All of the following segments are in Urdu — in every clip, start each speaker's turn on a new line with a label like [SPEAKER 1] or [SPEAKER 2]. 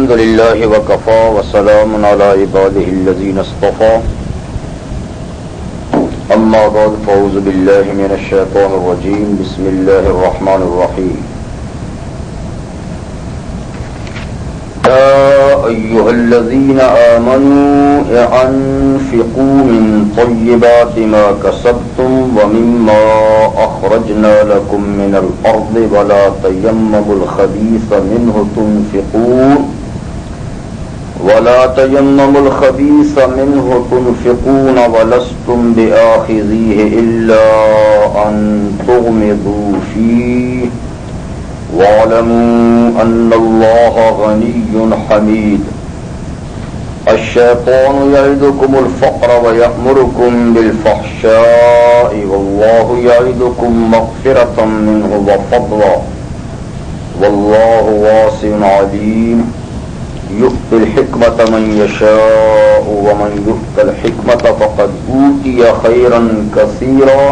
[SPEAKER 1] الحمد لله وكفى وسلام على عباده الذين اصطفى أما بعد فأعوذ بالله من الشيطان الرجيم بسم الله الرحمن الرحيم يا أيها الذين آمنوا أنفقوا من طيبات ما كسبتم ومما أخرجنا لكم من الأرض ولا تيمموا الخبيث منه تنفقون ولستم بآخذيه إلا أن تغمضوا فيه واعلموا أن الله غني حميد الشيطان يعدكم الفقر ويأمركم بالفحشاء والله يعدكم مغفرة منه وفضلا والله واسع عليم يؤتي الحكمة من يشاء ومن يؤت الحكمة فقد أوتي خيرا كثيرا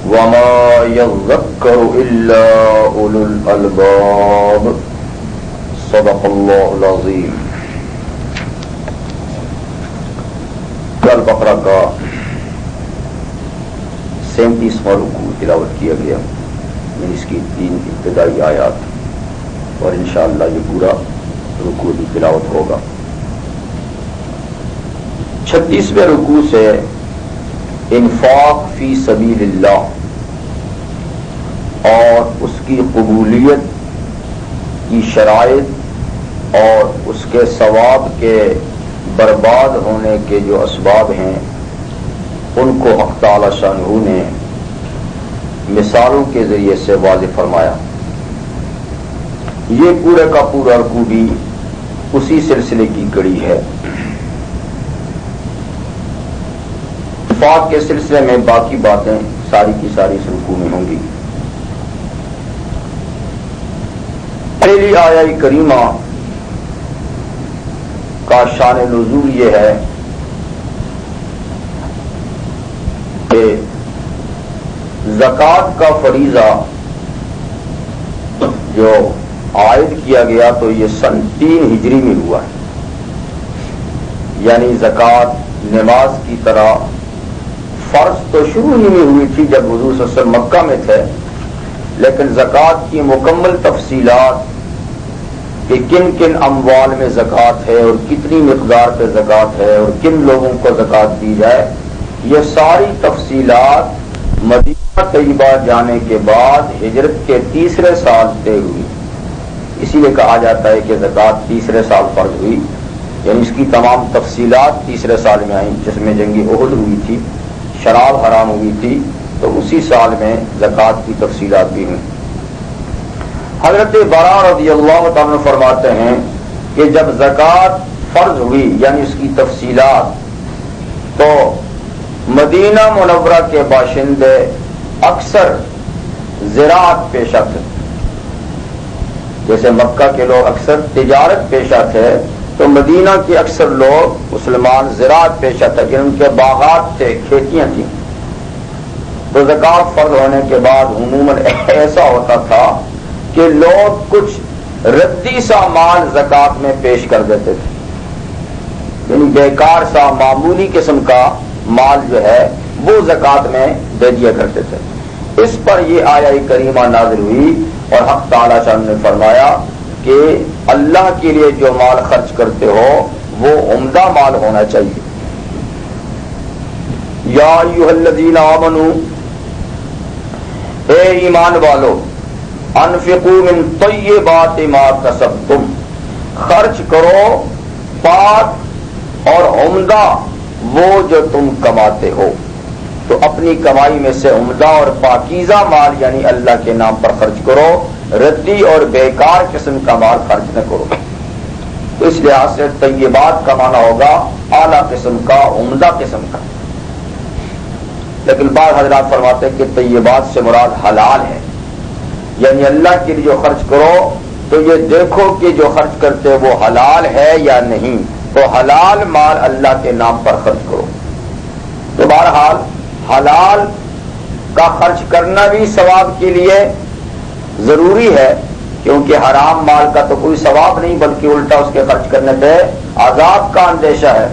[SPEAKER 1] وما يذكر إلا أولو الألباب صدق الله العظيم. البقرہ کا 37واں رکوع تلاوت کیا گیا، اس کی 3 ابتدائی آیات، اور انشاءاللہ یہ پورا رکوع بھی تلاوت ہوگا. 36ویں رکوع سے انفاق فی سبیل اللہ اور اس کی قبولیت کی شرائط اور اس کے ثواب کے برباد ہونے کے جو اسباب ہیں ان کو حق تعالی شانہ نے مثالوں کے ذریعے سے واضح فرمایا. یہ پورے کا پورا رکوع بھی اسی سلسلے کی کڑی ہے. انفاق کے سلسلے میں باقی باتیں ساری کی ساری اس رکوع میں ہوں گی. پہلی آیہ کریمہ کا شان نزول یہ ہے کہ زکوٰۃ کا فریضہ جو عائد کیا گیا تو یہ سن 3 ہجری میں ہوا ہے. یعنی زکوٰۃ نماز کی طرح فرض تو شروع ہی میں ہوئی تھی جب حضور صلی اللہ علیہ وسلم مکہ میں تھے، لیکن زکوٰۃ کی مکمل تفصیلات کہ کن کن اموال میں زکوٰۃ ہے اور کتنی مقدار پہ زکوٰۃ ہے اور کن لوگوں کو زکوٰۃ دی جائے، یہ ساری تفصیلات مدینہ طیبہ جانے کے بعد ہجرت کے 3رے سال طے ہوئی. اسی لیے کہا جاتا ہے کہ زکوٰۃ 3رے سال فرض ہوئی، یعنی اس کی تمام تفصیلات 3رے سال میں آئیں، جس میں جنگ احد ہوئی تھی، شراب حرام ہوئی تھی، تو اسی سال میں زکوٰۃ کی تفصیلات بھی ہوئیں. حضرت براء رضی اللہ تعالیٰ عنہ فرماتے ہیں کہ جب زکوٰۃ فرض ہوئی یعنی اس کی تفصیلات، تو مدینہ منورہ کے باشندے اکثر زراعت پیشہ تھے. جیسے مکہ کے لوگ اکثر تجارت پیشہ تھے، تو مدینہ کے اکثر لوگ مسلمان زراعت پیشہ تھے، جن ان کے باغات تھے، کھیتیاں تھیں. تو زکوٰۃ فرض ہونے کے بعد عموماً ایسا ہوتا تھا کہ لوگ کچھ ردی سا مال زکوٰۃ میں پیش کر دیتے تھے، یعنی بیکار سا معمولی قسم کا مال جو ہے وہ زکوٰۃ میں دے دیا کرتے تھے. اس پر یہ آیہ کریمہ نازل ہوئی اور حق تعالیٰ شان نے فرمایا کہ اللہ کے لیے جو مال خرچ کرتے ہو وہ عمدہ مال ہونا چاہیے. یا ایھا الذین آمنوا، اے ایمان والو، انفقوا من طیبات ما کسبتم، خرچ کرو پاک اور عمدہ وہ جو تم کماتے ہو. تو اپنی کمائی میں سے عمدہ اور پاکیزہ مال یعنی اللہ کے نام پر خرچ کرو، ردی اور بیکار قسم کا مال خرچ نہ کرو. تو اس لحاظ سے طیبات کا معنی ہوگا اعلیٰ قسم کا، عمدہ قسم کا. لیکن بعض حضرات فرماتے ہیں کہ طیبات سے مراد حلال ہے، یعنی اللہ کے لیے جو خرچ کرو تو یہ دیکھو کہ جو خرچ کرتے وہ حلال ہے یا نہیں. تو حلال مال اللہ کے نام پر خرچ کرو. تو بہرحال حلال کا خرچ کرنا بھی ثواب کے لیے ضروری ہے، کیونکہ حرام مال کا تو کوئی ثواب نہیں بلکہ الٹا اس کے خرچ کرنے پہ عذاب کا اندیشہ ہے.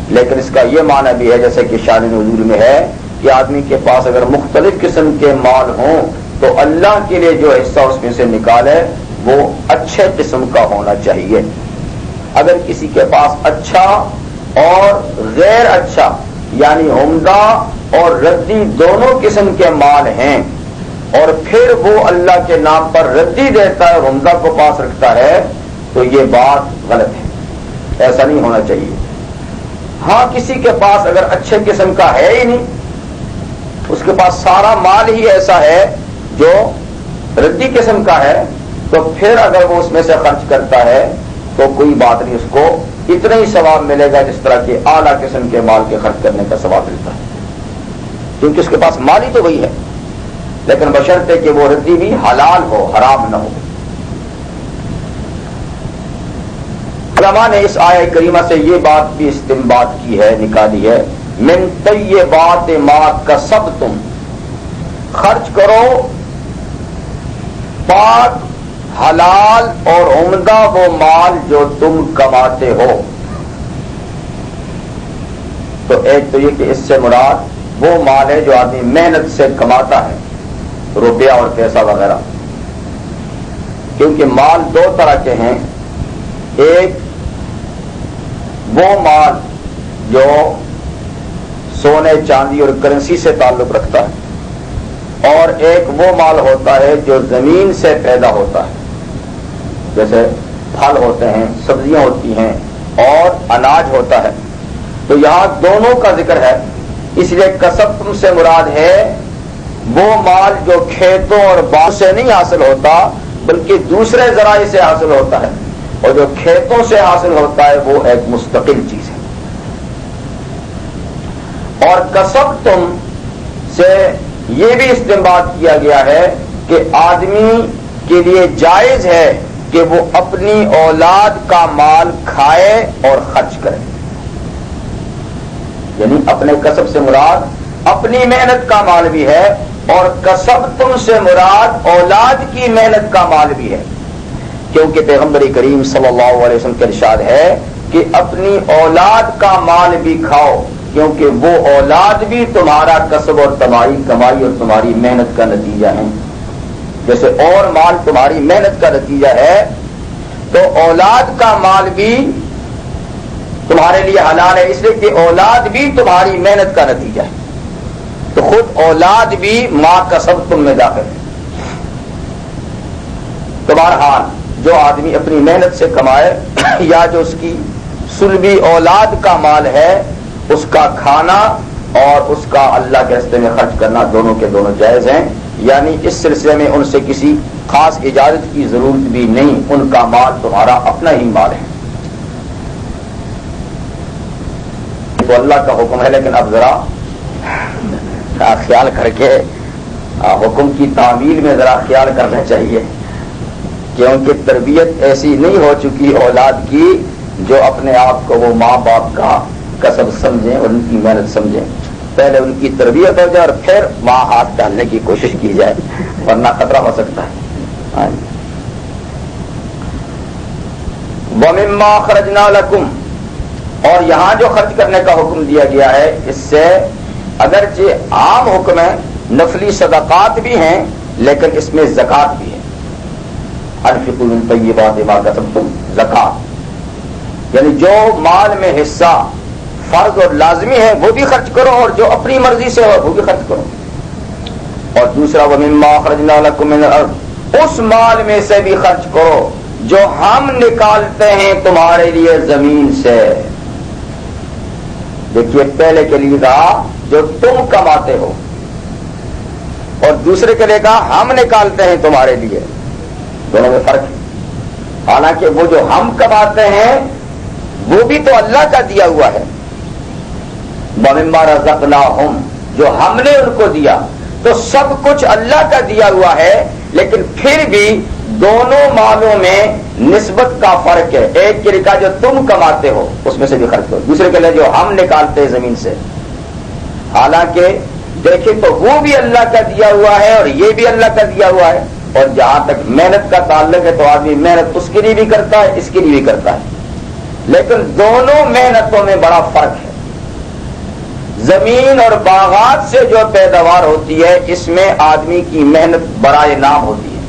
[SPEAKER 1] لیکن اس کا یہ معنی بھی ہے جیسے کہ شان نزول میں ہے کہ آدمی کے پاس اگر مختلف قسم کے مال ہوں تو اللہ کے لیے جو حصہ اس میں سے نکالے وہ اچھے قسم کا ہونا چاہیے. اگر کسی کے پاس اچھا اور غیر اچھا یعنی عمدہ اور ردی دونوں قسم کے مال ہیں اور پھر وہ اللہ کے نام پر ردی دیتا ہے اور عمدہ کو پاس رکھتا ہے تو یہ بات غلط ہے, ایسا نہیں ہونا چاہیے. ہاں کسی کے پاس اگر اچھے قسم کا ہے ہی نہیں, اس کے پاس سارا مال ہی ایسا ہے جو ردی قسم کا ہے, تو پھر اگر وہ اس میں سے خرچ کرتا ہے تو کوئی بات نہیں, اس کو اتنا ہی ثواب ملے گا جس طرح کے اعلیٰ قسم کے مال کے خرچ کرنے کا ثواب ملتا ہے, کیونکہ اس کے پاس مال ہی تو وہی ہے, لیکن بشرطے کہ وہ ردی بھی حلال ہو, حرام نہ ہو. علماء نے اس آیہ کریمہ سے یہ بات بھی استنباط کی ہے, نکالی ہے, من طیبات ما کسبتم, خرچ کرو پاک حلال اور عمدہ وہ مال جو تم کماتے ہو. تو ایک تو یہ کہ اس سے مراد وہ مال ہے جو آدمی محنت سے کماتا ہے, روپیہ اور پیسہ وغیرہ, کیونکہ مال دو طرح کے ہیں, ایک وہ مال جو سونے چاندی اور کرنسی سے تعلق رکھتا ہے اور ایک وہ مال ہوتا ہے جو زمین سے پیدا ہوتا ہے, جیسے پھل ہوتے ہیں, سبزیاں ہوتی ہیں اور اناج ہوتا ہے. تو یہاں دونوں کا ذکر ہے, اس لیے کسب سے مراد ہے وہ مال جو کھیتوں اور باغ سے نہیں حاصل ہوتا بلکہ دوسرے ذرائع سے حاصل ہوتا ہے, اور جو کھیتوں سے حاصل ہوتا ہے وہ ایک مستقل چیز ہے. اور کسب تم سے یہ بھی استنباط کیا گیا ہے کہ آدمی کے لیے جائز ہے کہ وہ اپنی اولاد کا مال کھائے اور خرچ کرے, یعنی اپنے کسب سے مراد اپنی محنت کا مال بھی ہے اور کسب تم سے مراد اولاد کی محنت کا مال بھی ہے, کیونکہ پیغمبر کریم صلی اللہ علیہ وسلم کا ارشاد ہے کہ اپنی اولاد کا مال بھی کھاؤ کیونکہ وہ اولاد بھی تمہارا کسب اور تمہاری کمائی اور تمہاری محنت کا نتیجہ ہے. جیسے اور مال تمہاری محنت کا نتیجہ ہے تو اولاد کا مال بھی تمہارے لیے حلال ہے, اس لیے کہ اولاد بھی تمہاری محنت کا نتیجہ ہے. تو خود اولاد بھی ما کسب تم میں داخل ہے. تو بہرحال جو آدمی اپنی محنت سے کمائے یا جو اس کی سلبی اولاد کا مال ہے اس کا کھانا اور اس کا اللہ کے راستے میں خرچ کرنا دونوں کے دونوں جائز ہیں, یعنی اس سلسلے میں ان سے کسی خاص اجازت کی ضرورت بھی نہیں, ان کا مال تمہارا اپنا ہی مال ہے. تو اللہ کا حکم ہے, لیکن اب ذرا خیال کر کے حکم کی تعمیل میں ذرا خیال کرنا چاہیے, کیونکہ تربیت ایسی نہیں ہو چکی اولاد کی جو اپنے آپ کو وہ ماں باپ کا کسب سمجھیں اور ان کی محنت سمجھیں. پہلے ان کی تربیت ہو جائے اور پھر ماں ہاتھ ڈالنے کی کوشش کی جائے, ورنہ خطرہ ہو سکتا ہے. وَمِمَّا خَرَجْنَا لَكُمْ, اور یہاں جو خرچ کرنے کا حکم دیا گیا ہے اس سے اگرچہ عام حکم ہے, نفلی صدقات بھی ہیں لیکن اس میں زکوٰۃ بھی ہے. انفقوا من طیبات ما کسبتم, زکوٰۃ یعنی جو مال میں حصہ فرض اور لازمی ہے وہ بھی خرچ کرو اور جو اپنی مرضی سے ہو وہ بھی خرچ کرو. اور دوسرا وَمِمَّا أَخْرَجْنَا لَكُم مِّنَ الْأَرْضِ, اس مال میں سے بھی خرچ کرو جو ہم نکالتے ہیں تمہارے لیے زمین سے. دیکھیے پہلے کے لیے کہا جو تم کماتے ہو اور دوسرے کے لیے کہا ہم نکالتے ہیں تمہارے لیے, دونوں میں فرق ہے. حالانکہ وہ جو ہم کماتے ہیں وہ بھی تو اللہ کا دیا ہوا ہے. وَمِمَّا رَزَقْنَاهُمْ, جو ہم نے ان کو دیا, تو سب کچھ اللہ کا دیا ہوا ہے, لیکن پھر بھی دونوں مالوں میں نسبت کا فرق ہے. ایک کے لیے جو تم کماتے ہو اس میں سے بھی خرچ کرو, دوسرے کے لیے جو ہم نکالتے ہیں زمین سے. حالانکہ دیکھیں تو وہ بھی اللہ کا دیا ہوا ہے اور یہ بھی اللہ کا دیا ہوا ہے, اور جہاں تک محنت کا تعلق ہے تو آدمی محنت اس کے لیے بھی کرتا ہے، اس کے لیے بھی کرتا ہے، لیکن دونوں محنتوں میں بڑا فرق ہے۔ زمین اور باغات سے جو پیداوار ہوتی ہے اس میں آدمی کی محنت برائے نام ہوتی ہے،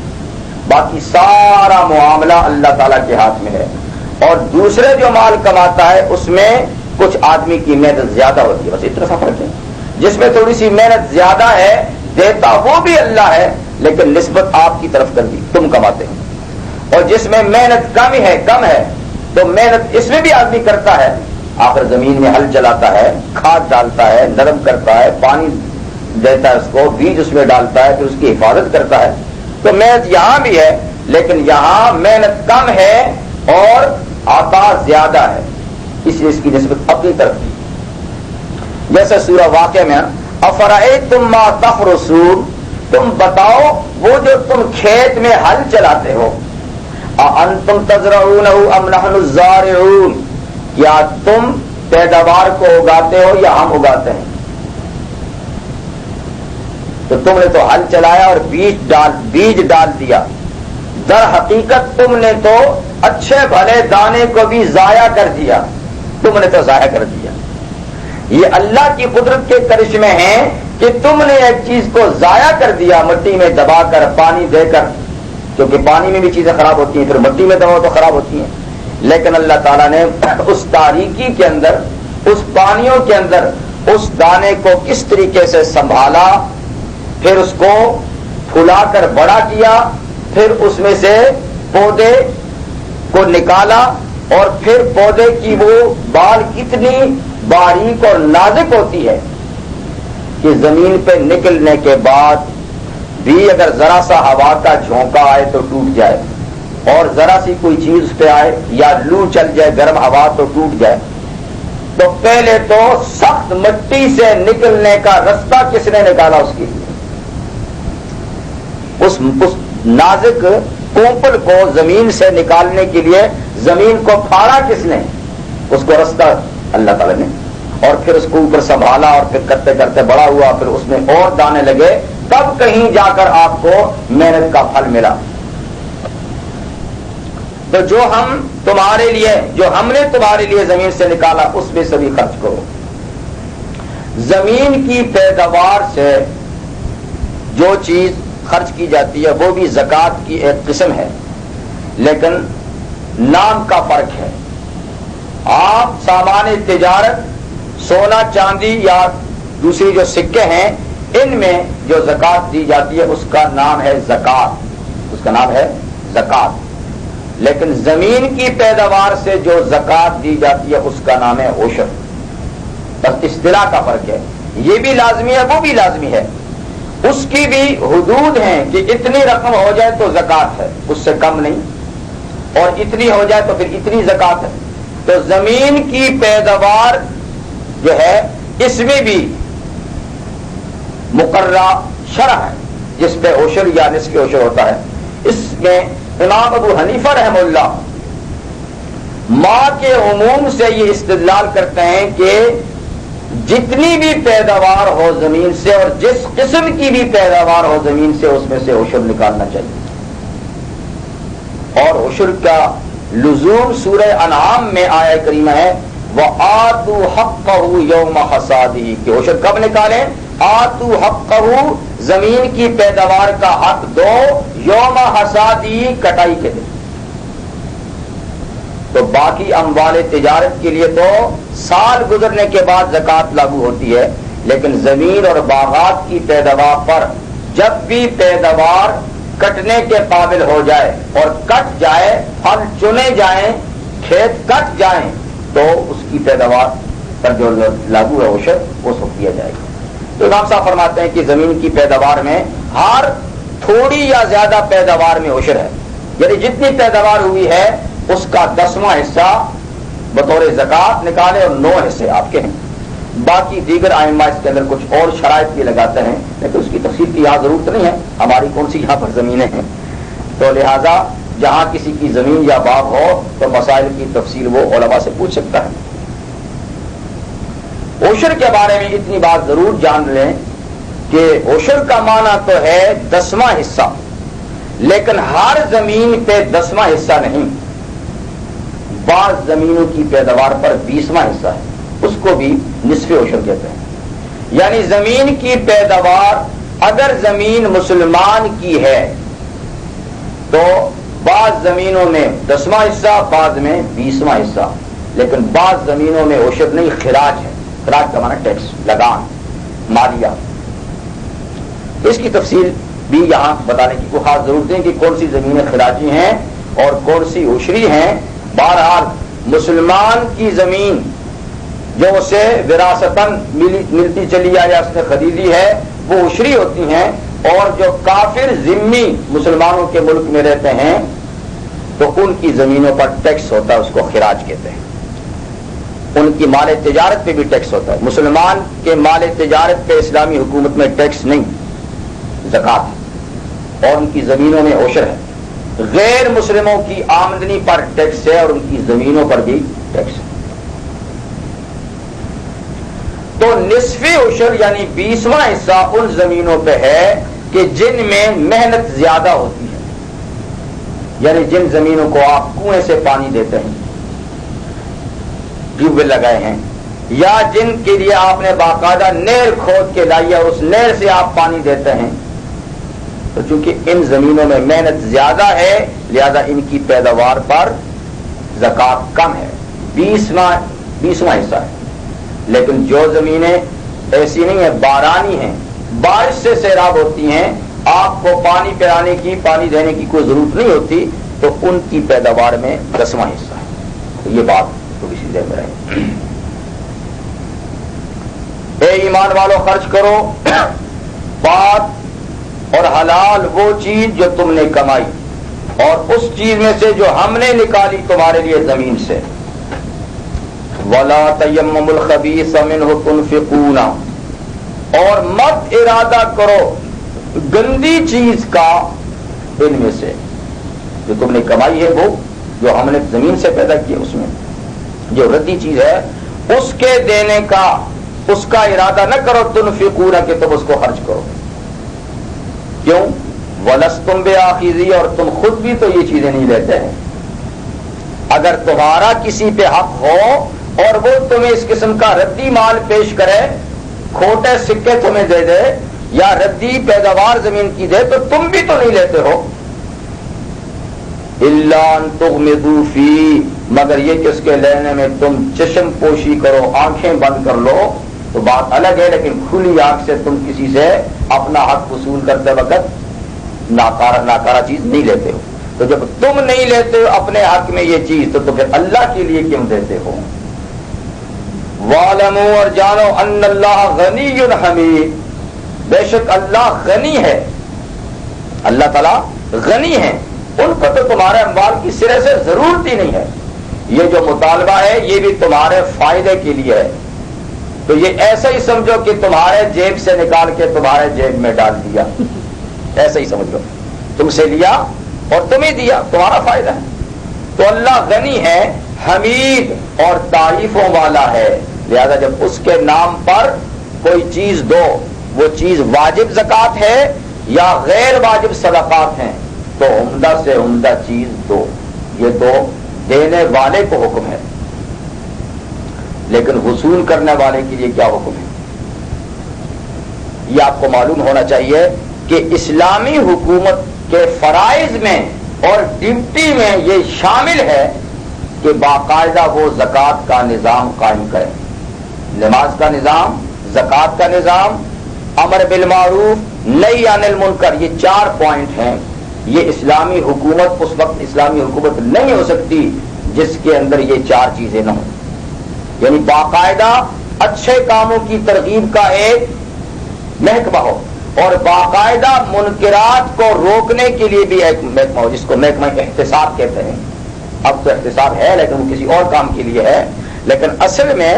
[SPEAKER 1] باقی سارا معاملہ اللہ تعالیٰ کے ہاتھ میں ہے، اور دوسرے جو مال کماتا ہے اس میں کچھ آدمی کی محنت زیادہ ہوتی ہے، بس اتنا سا فرق ہے۔ جس میں تھوڑی سی محنت زیادہ ہے دیتا وہ بھی اللہ ہے، لیکن نسبت آپ کی طرف کر دی، تم کماتے ہو، اور جس میں محنت کم ہے تو محنت اس میں بھی آدمی کرتا ہے، آخر زمین میں ہل چلاتا ہے، کھاد ڈالتا ہے، نرم کرتا ہے، پانی دیتا ہے، اس کو بیج اس میں ڈالتا ہے، پھر اس کی حفاظت کرتا ہے، تو محنت یہاں بھی ہے، لیکن یہاں محنت کم ہے اور عطا زیادہ ہے، اس لیے اس کی نسبت اپنی طرف کی۔ جیسے سورہ واقعہ میں افرأیتم ما تحرثون، تم بتاؤ وہ جو تم کھیت میں ہل چلاتے ہو، اانتم تزرعونہ ام نحن الزارعون، کیا تم پیداوار کو اگاتے ہو یا ہم اگاتے ہیں؟ تو تم نے تو ہل چلایا اور بیج ڈال دیا، در حقیقت تم نے تو اچھے بھلے دانے کو بھی ضائع کر دیا، تم نے تو ضائع کر دیا۔ یہ اللہ کی قدرت کے کرشمے ہیں کہ تم نے ایک چیز کو ضائع کر دیا، مٹی میں دبا کر، پانی دے کر، کیونکہ پانی میں بھی چیزیں خراب ہوتی ہیں، پھر مٹی میں دباؤ تو خراب ہوتی ہیں، لیکن اللہ تعالیٰ نے اس تاریکی کے اندر، اس پانیوں کے اندر اس دانے کو کس طریقے سے سنبھالا، پھر اس کو پھلا کر بڑا کیا، پھر اس میں سے پودے کو نکالا، اور پھر پودے کی وہ بال کتنی باریک اور نازک ہوتی ہے کہ زمین پہ نکلنے کے بعد بھی اگر ذرا سا ہوا کا جھونکا آئے تو ٹوٹ جائے، اور ذرا سی کوئی چیز اس پہ آئے یا لو چل جائے گرم ہوا تو ٹوٹ جائے۔ تو پہلے تو سخت مٹی سے نکلنے کا رستہ کس نے نکالا؟ اس کی اس نازک کوپل کو زمین سے نکالنے کے لیے زمین کو پھاڑا کس نے؟ اس کو رستہ اللہ تعالیٰ نے، اور پھر اس کو اوپر سنبھالا، اور پھر کرتے کرتے بڑا ہوا، پھر اس میں اور دانے لگے، تب کہیں جا کر آپ کو محنت کا پھل ملا۔ تو جو ہم نے تمہارے لیے زمین سے نکالا اس میں سے بھی خرچ کرو۔ زمین کی پیداوار سے جو چیز خرچ کی جاتی ہے وہ بھی زکوٰۃ کی ایک قسم ہے، لیکن نام کا فرق ہے۔ آپ سامان تجارت، سونا چاندی یا دوسری جو سکے ہیں، ان میں جو زکوٰۃ دی جاتی ہے اس کا نام ہے زکوٰۃ، اس کا نام ہے زکوٰۃ، لیکن زمین کی پیداوار سے جو زکوٰۃ دی جاتی ہے اس کا نام ہے عشر۔ بس اصطلاح کا فرق ہے، یہ بھی لازمی ہے وہ بھی لازمی ہے، اس کی بھی حدود ہیں کہ اتنی رقم ہو جائے تو زکوٰۃ ہے، اس سے کم نہیں، اور اتنی ہو جائے تو پھر اتنی زکوٰۃ ہے۔ تو زمین کی پیداوار جو ہے اس میں بھی مقررہ شرح ہے جس پہ عشر یا نصف عشر ہوتا ہے۔ اس میں امام ابو حنیفہ رحمہ اللہ ماں کے عموم سے یہ استدلال کرتے ہیں کہ جتنی بھی پیداوار ہو زمین سے اور جس قسم کی بھی پیداوار ہو زمین سے اس میں سے عشر نکالنا چاہیے، اور عشر کا لزوم سورہ انعام میں آیہ کریمہ ہے وَآتُوا حَقَّهُ يَوْمَ حَصَادِهِ، کہ عشر کب نکالیں؟ آتُوا حَقَّهُ، زمین کی پیداوار کا حق دو، یوم حصادی، کٹائی کے دن۔ تو باقی اموال تجارت کے لیے تو سال گزرنے کے بعد زکوٰۃ لاگو ہوتی ہے، لیکن زمین اور باغات کی پیداوار پر جب بھی پیداوار کٹنے کے قابل ہو جائے اور کٹ جائے، پھل چنے جائیں، کھیت کٹ جائیں، تو اس کی پیداوار پر جو لاگو ہے عشر وہ سب دیا جائے گا۔ تو امام صاحب فرماتے ہیں کہ زمین کی پیداوار میں ہر تھوڑی یا زیادہ پیداوار میں عشر ہے، یعنی جتنی پیداوار ہوئی ہے اس کا 10واں حصہ بطور زکوٰۃ نکالے اور 9 حصے آپ کے ہیں۔ باقی دیگر ائمہ اس کے اندر کچھ اور شرائط بھی لگاتے ہیں، لیکن اس کی تفصیل کی یہاں ضرورت نہیں ہے، ہماری کون سی یہاں پر زمینیں ہیں، تو لہذا جہاں کسی کی زمین یا باغ ہو تو مسائل کی تفصیل وہ علماء سے پوچھ سکتا ہے۔ عشر کے بارے میں اتنی بات ضرور جان لیں کہ عشر کا معنی تو ہے 10واں حصہ، لیکن ہر زمین پہ 10واں حصہ نہیں، بعض زمینوں کی پیداوار پر 20واں حصہ ہے، اس کو بھی نصف عشر کہتے ہیں۔ یعنی زمین کی پیداوار اگر زمین مسلمان کی ہے تو بعض زمینوں میں 10واں حصہ، بعض میں 20واں حصہ، لیکن بعض زمینوں میں عشر نہیں، خراج ہے۔ خراج کا معنی ٹیکس، لگان، مالیہ۔ اس کی تفصیل بھی یہاں بتانے کی کوئی خاص ضرورت نہیں کہ کون سی زمینیں خراجی ہیں اور کون سی عشری ہیں۔ بہرحال مسلمان کی زمین جو اسے وراثتاً ملتی چلی آئی یا اس نے خریدی ہے وہ عشری ہوتی ہیں، اور جو کافر ذمی مسلمانوں کے ملک میں رہتے ہیں تو ان کی زمینوں پر ٹیکس ہوتا ہے، اس کو خراج کہتے ہیں۔ ان کی مال تجارت پہ بھی ٹیکس ہوتا ہے۔ مسلمان کے مال تجارت پہ اسلامی حکومت میں ٹیکس نہیں، زکوٰۃ ہے، اور ان کی زمینوں میں عشر ہے۔ غیر مسلموں کی آمدنی پر ٹیکس ہے اور ان کی زمینوں پر بھی ٹیکس ہے۔ تو نصف عشر یعنی 20واں حصہ ان زمینوں پہ ہے کہ جن میں محنت زیادہ ہوتی ہے، یعنی جن زمینوں کو آپ کنویں سے پانی دیتے ہیں، ٹیوب ویل لگائے ہیں، یا جن کے لیے آپ نے باقاعدہ نہر کھود کے لائی ہے اور اس نہر سے آپ پانی دیتے ہیں، تو چونکہ ان زمینوں میں محنت زیادہ ہے لہذا ان کی پیداوار پر زکوٰۃ کم ہے، 20واں حصہ ہے۔ لیکن جو زمینیں ایسی نہیں ہیں، بارانی ہیں، بارش سے سیراب ہوتی ہیں، آپ کو پانی پلانے کی، پانی دینے کی کوئی ضرورت نہیں ہوتی، تو ان کی پیداوار میں 10واں حصہ ہے۔ تو یہ بات تھوڑی سی ذہن میں رہے۔ اے ایمان والو، خرچ کرو پاک اور حلال وہ چیز جو تم نے کمائی، اور اس چیز میں سے جو ہم نے نکالی تمہارے لیے زمین سے۔ وَلَا تَيَمَّمُوا الْخَبِيثَ مِنْهُ تُنْفِقُونَ، اور مت ارادہ کرو گندی چیز کا ان میں سے، جو تم نے کمائی ہے، وہ جو ہم نے زمین سے پیدا کی ہے، اس میں جو ردی چیز ہے اس کے دینے کا، اس کا ارادہ نہ کرو، تنفقون کہ تم اس کو خرچ کرو۔ کیوں؟ وَلَسْتُمْ بِآخِذِيهِ، اور تم خود بھی تو یہ چیزیں نہیں لیتے ہیں۔ اگر تمہارا کسی پہ حق ہو اور وہ تمہیں اس قسم کا ردی مال پیش کرے، کھوٹے سکے تمہیں دے دے یا ردی پیداوار زمین کی دے، تو تم بھی تو نہیں لیتے ہو۔ الا ان تغمضوا فی، مگر یہ کہ اس کے لینے میں تم چشم پوشی کرو، آنکھیں بند کر لو، تو بات الگ ہے، لیکن کھلی آنکھ سے تم کسی سے اپنا حق وصول کرتے وقت ناکارہ چیز نہیں لیتے ہو۔ تو جب تم نہیں لیتے ہو اپنے حق میں یہ چیز، تو پھر اللہ کے لیے کیوں دیتے ہو؟ وَاعْلَمُوا، اور جانو، ان اللہ غنی حمید، بے شک اللہ غنی ہے، اللہ تعالیٰ غنی ہے، ان کو تو تمہارے اموال کی سرے سے ضرورت ہی نہیں ہے۔ یہ جو مطالبہ ہے یہ بھی تمہارے فائدے کے لیے ہے، تو یہ ایسا ہی سمجھو کہ تمہارے جیب سے نکال کے تمہارے جیب میں ڈال دیا، ایسا ہی سمجھ لو، تم سے لیا اور تمہیں دیا، تمہارا فائدہ ہے۔ تو اللہ غنی ہے، حمید اور تعریفوں والا ہے، لہذا جب اس کے نام پر کوئی چیز دو، وہ چیز واجب زکوٰۃ ہے یا غیر واجب صدقات ہیں، تو عمدہ سے عمدہ چیز دو۔ یہ تو دینے والے کو حکم ہے، لیکن وصول کرنے والے کے لیے کیا حکم ہے؟ یہ آپ کو معلوم ہونا چاہیے کہ اسلامی حکومت کے فرائض میں اور ڈیوٹی میں یہ شامل ہے کہ باقاعدہ وہ زکوٰۃ کا نظام قائم کرے، نماز کا نظام، زکوٰۃ کا نظام، امر بالمعروف، نہی عن المنکر، یہ 4 پوائنٹ ہیں۔ یہ اسلامی حکومت اس وقت اسلامی حکومت نہیں ہو سکتی جس کے اندر یہ 4 چیزیں نہ ہوں، یعنی باقاعدہ اچھے کاموں کی ترغیب کا ایک محکمہ ہو، اور باقاعدہ منکرات کو روکنے کے لیے بھی ایک محکمہ ہو، جس کو محکمہ احتساب کہتے ہیں۔ اب تو احتساب ہے لیکن وہ کسی اور کام کے لیے ہے، لیکن اصل میں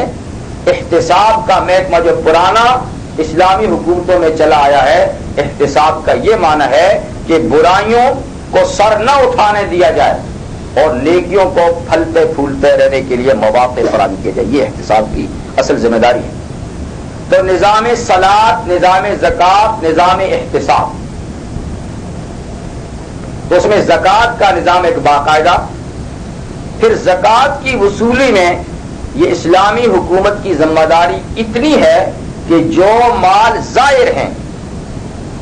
[SPEAKER 1] احتساب کا محکمہ جو پرانا اسلامی حکومتوں میں چلا آیا ہے، احتساب کا یہ معنی ہے کہ برائیوں کو سر نہ اٹھانے دیا جائے اور نیکیوں کو پھلتے پھولتے رہنے کے لیے مواقع فراہم کیے جائے، یہ احتساب کی اصل ذمہ داری ہے۔ تو نظام صلاۃ، نظام زکوٰۃ، نظام احتساب، تو اس میں زکوٰۃ کا نظام ایک باقاعدہ. پھر زکوٰۃ کی وصولی میں یہ اسلامی حکومت کی ذمہ داری اتنی ہے کہ جو مال زائر ہیں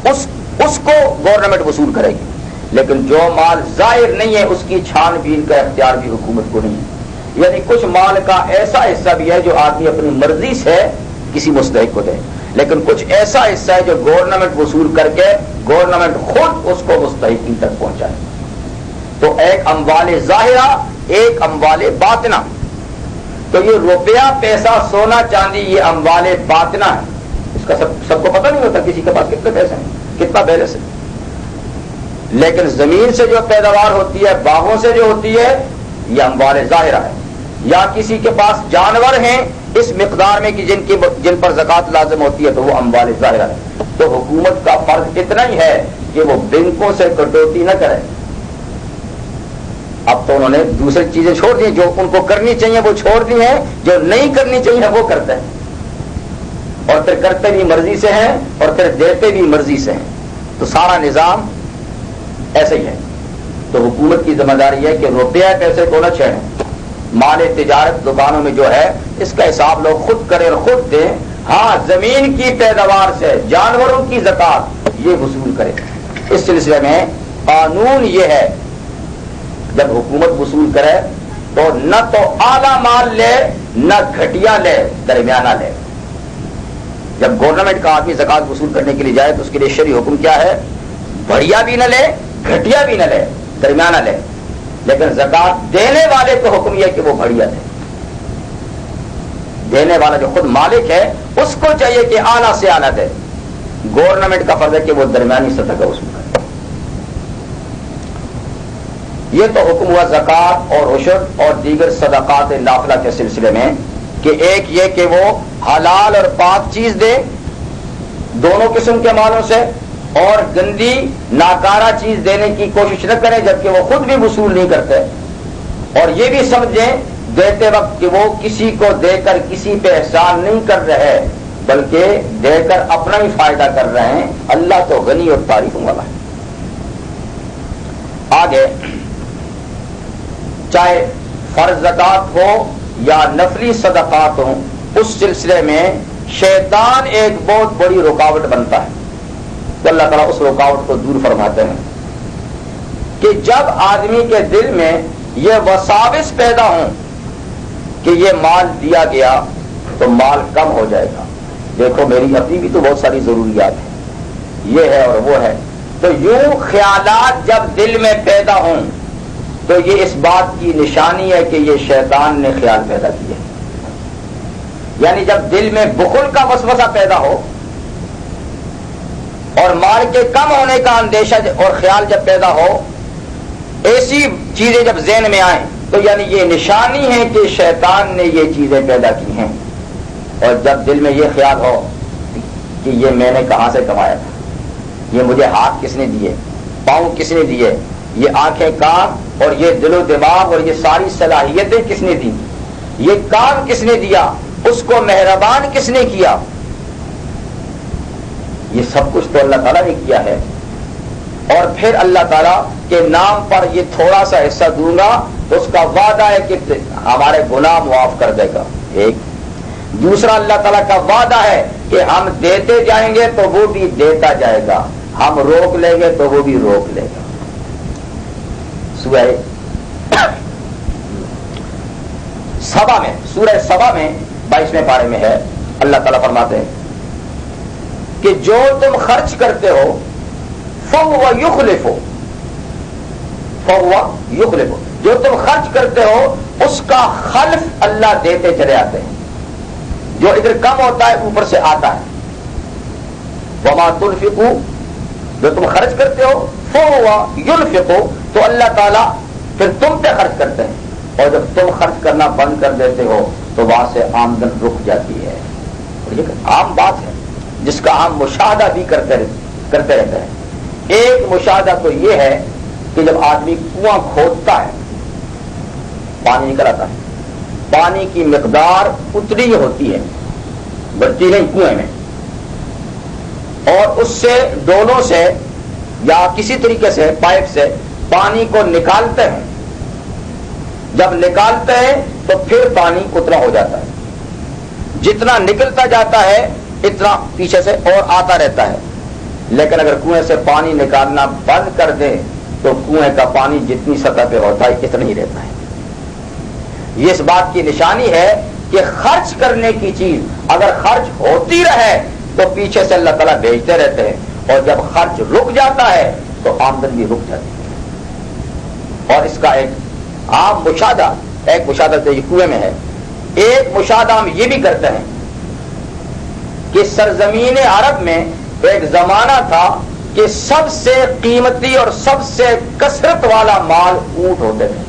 [SPEAKER 1] اس کو گورنمنٹ وصول کرے گی، لیکن جو مال زائر نہیں ہے اس کی چھان بین کا اختیار بھی حکومت کو نہیں ہے. یعنی کچھ مال کا ایسا حصہ بھی ہے جو آدمی اپنی مرضی سے کسی مستحق کو دے، لیکن کچھ ایسا حصہ ہے جو گورنمنٹ وصول کر کے گورنمنٹ خود اس کو مستحقین تک پہنچائے. تو ایک اموال ظاہرہ، ایک اموال باطنہ. تو یہ روپیہ، پیسہ، سونا، چاندی یہ اموال باطنہ ہے. اس کا سب کو پتہ نہیں ہوتا کسی کے پاس کتنے پیسے ہیں، کتنا بیلنس ہے. لیکن زمین سے جو پیداوار ہوتی ہے، باغوں سے جو ہوتی ہے، یہ اموال ظاہرہ ہے. یا کسی کے پاس جانور ہیں اس مقدار میں کہ جن پر زکوٰۃ لازم ہوتی ہے تو وہ اموال ظاہرہ ہے. تو حکومت کا فرض اتنا ہی ہے کہ وہ بینکوں سے کٹوتی نہ کرے. اب تو انہوں نے دوسری چیزیں چھوڑ دی، جو ان کو کرنی چاہیے وہ چھوڑ دی ہیں، جو نہیں کرنی چاہیے وہ کرتے ہیں. اور پھر کرتے بھی مرضی سے ہیں اور پھر دیتے بھی مرضی سے ہیں. تو سارا نظام ایسے ہی ہے. تو حکومت کی ذمہ داری ہے کہ روپیہ پیسے کو نہ چھیڑیں. مال تجارت دکانوں میں جو ہے اس کا حساب لوگ خود کریں اور خود دیں. ہاں زمین کی پیداوار سے جانوروں کی زکوٰۃ یہ وصول کرے. اس سلسلے میں قانون یہ ہے جب حکومت وصول کرے تو نہ تو اعلیٰ مال لے نہ گھٹیا لے، درمیانہ لے. جب گورنمنٹ کا آدمی زکوٰۃ وصول کرنے کے لیے جائے تو اس کے لیے شرعی حکم کیا ہے؟ بڑھیا بھی نہ لے، گھٹیا بھی نہ لے، درمیانہ لے. لیکن زکوٰۃ دینے والے کو حکم یہ کہ وہ بڑھیا دے. دینے والا جو خود مالک ہے اس کو چاہیے کہ اعلیٰ سے اعلیٰ دے. گورنمنٹ کا فرض ہے کہ وہ درمیانی سطح کا وصول کرے. یہ تو حکم ہوا زکوٰۃ اور عشر اور دیگر صدقات نافلہ کے سلسلے میں کہ ایک یہ کہ وہ حلال اور پاک چیز دے دونوں قسم کے مالوں سے، اور گندی ناکارہ چیز دینے کی کوشش نہ کریں جبکہ وہ خود بھی وصول نہیں کرتے. اور یہ بھی سمجھیں دیتے وقت کہ وہ کسی کو دے کر کسی پہ احسان نہیں کر رہے بلکہ دے کر اپنا ہی فائدہ کر رہے ہیں. اللہ تو غنی اور تعریفوں والا ہے. آگے چاہے فرض زکوٰۃ ہو یا نفلی صدقات ہوں، اس سلسلے میں شیطان ایک بہت بڑی رکاوٹ بنتا ہے. تو اللہ تعالیٰ اس رکاوٹ کو دور فرماتے ہیں کہ جب آدمی کے دل میں یہ وساوس پیدا ہوں کہ یہ مال دیا گیا تو مال کم ہو جائے گا، دیکھو میری اپنی بھی تو بہت ساری ضروریات ہیں، یہ ہے اور وہ ہے. تو یوں خیالات جب دل میں پیدا ہوں تو یہ اس بات کی نشانی ہے کہ یہ شیطان نے خیال پیدا کیا. یعنی جب دل میں بخل کا وسوسہ پیدا ہو اور مال کے کم ہونے کا اندیشہ اور خیال جب پیدا ہو، ایسی چیزیں جب ذہن میں آئیں تو یعنی یہ نشانی ہے کہ شیطان نے یہ چیزیں پیدا کی ہیں. اور جب دل میں یہ خیال ہو کہ یہ میں نے کہاں سے کمایا تھا، یہ مجھے ہاتھ کس نے دیے، پاؤں کس نے دیے، یہ آنکھیں کان اور یہ دل و دماغ اور یہ ساری صلاحیتیں کس نے دی، یہ کام کس نے دیا، اس کو مہربان کس نے کیا، یہ سب کچھ تو اللہ تعالیٰ نے کیا ہے. اور پھر اللہ تعالیٰ کے نام پر یہ تھوڑا سا حصہ دوں گا تو اس کا وعدہ ہے کہ ہمارے گناہ معاف کر دے گا. ایک دوسرا اللہ تعالیٰ کا وعدہ ہے کہ ہم دیتے جائیں گے تو وہ بھی دیتا جائے گا، ہم روک لیں گے تو وہ بھی روک لے گا. سورہ سبا میں، سورہ سبا میں 22ویں پارے میں ہے، اللہ تعالیٰ فرماتے ہیں کہ جو تم خرچ کرتے ہو فَهُوَ يُخْلِفُ، فَهُوَ يُخْلِفُ، جو تم خرچ کرتے ہو اس کا خلف اللہ دیتے چلے آتے ہیں. جو ادھر کم ہوتا ہے اوپر سے آتا ہے. وَمَا تُنْفِقُوا، جو تم خرچ کرتے ہو فَهُوَ يُنْفِقُ، تو اللہ تعالیٰ پھر تم پہ خرچ کرتے ہیں. اور جب تم خرچ کرنا بند کر دیتے ہو تو وہاں سے آمدن رک جاتی ہے. اور یہ عام بات ہے جس کا ہم مشاہدہ بھی کرتے رہتے ہیں. ایک مشاہدہ تو یہ ہے کہ جب آدمی کنواں کھودتا ہے پانی نکل آتا ہے، پانی کی مقدار اتنی ہی ہوتی ہے، بڑھتی نہیں کنویں میں، اور اس سے ڈولوں سے یا کسی طریقے سے پائپ سے پانی کو نکالتے ہیں، جب نکالتے ہیں تو پھر پانی اتنا ہو جاتا ہے، جتنا نکلتا جاتا ہے اتنا پیچھے سے اور آتا رہتا ہے. لیکن اگر کنویں سے پانی نکالنا بند کر دے تو کنویں کا پانی جتنی سطح پہ ہوتا ہے اتنا ہی رہتا ہے. یہ اس بات کی نشانی ہے کہ خرچ کرنے کی چیز اگر خرچ ہوتی رہے تو پیچھے سے اللہ تعالیٰ بھیجتے رہتے ہیں، اور جب خرچ رک جاتا ہے تو آمدن بھی رک جاتی ہے. اور اس کا ایک عام مشاہدہ، ایک مشاہدہ تو یہ کنویں میں ہے، ایک مشاہدہ ہم یہ بھی کرتے ہیں کہ سرزمین عرب میں ایک زمانہ تھا کہ سب سے قیمتی اور سب سے کثرت والا مال اونٹ ہوتے تھے.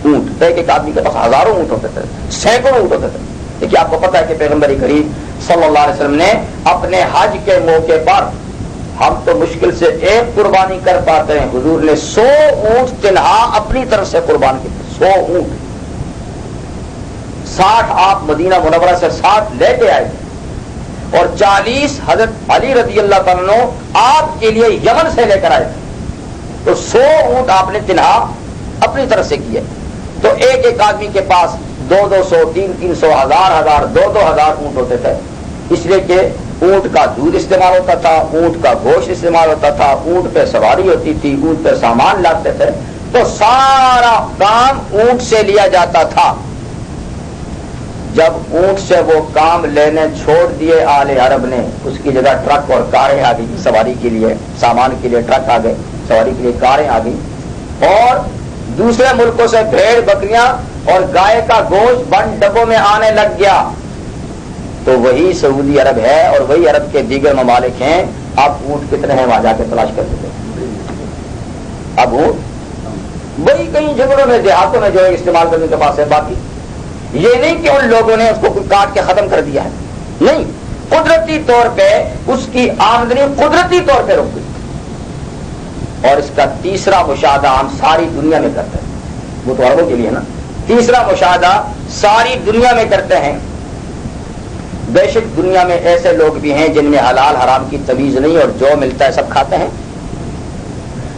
[SPEAKER 1] اونٹ، ایک آدمی کے پاس ہزاروں اونٹ ہوتے تھے، سینکڑوں اونٹ ہوتے تھے. دیکھیے آپ کو پتا ہے کہ پیغمبر کریم صلی اللہ علیہ وسلم نے اپنے حج کے موقع پر، ہم تو مشکل سے ایک قربانی کر پاتے ہیں، حضور نے 100 اونٹ تنہا اپنی طرف سے قربان کیے. 100 اونٹ، 60 آپ مدینہ منورہ سے 60 لے کے آئے اور 40 حضرت علی رضی اللہ تعالیٰ عنہ آپ کے لیے یمن سے لے کر آئے تھے. تو 100 اونٹ آپ نے تنہا اپنی طرف سے کیے. تو ایک ایک آدمی کے پاس 200 300 1000 2000 اونٹ ہوتے تھے، اس لیے کہ اونٹ کا دودھ استعمال ہوتا تھا، اونٹ کا گوشت استعمال ہوتا تھا، اونٹ پہ سواری ہوتی تھی، اونٹ پہ سامان لاتے تھے، تو سارا کام اونٹ سے لیا جاتا تھا. جب اونٹ سے وہ کام لینے چھوڑ دیے آل عرب نے، اس کی جگہ ٹرک اور کاریں آ گئی سواری کے لیے، سامان کے لیے ٹرک آ گئے، سواری کے لیے کاریں آ گئی، اور دوسرے ملکوں سے بھیڑ بکریاں اور گائے کا گوشت بند ڈبوں میں آنے لگ گیا. تو وہی سعودی عرب ہے اور وہی عرب کے دیگر ممالک ہیں. اب اونٹ کتنے ہیں وہاں جا کے تلاش کر دیتے. اب اونٹ وہی کئی جگہوں میں دیہاتوں میں جو ہے استعمال کرنے کے پاس ہے. باقی یہ نہیں کہ ان لوگوں نے اس کو کاٹ کے ختم کر دیا ہے، نہیں، قدرتی طور پہ اس کی آمدنی قدرتی طور پہ رک گئی. اور اس کا تیسرا مشاہدہ ہم ساری دنیا میں کرتے ہیں، وہ تو عربوں کے لیے نا. تیسرا مشاہدہ ساری دنیا میں کرتے ہیں. بے شک دنیا میں ایسے لوگ بھی ہیں جن میں حلال حرام کی تمیز نہیں اور جو ملتا ہے سب کھاتے ہیں،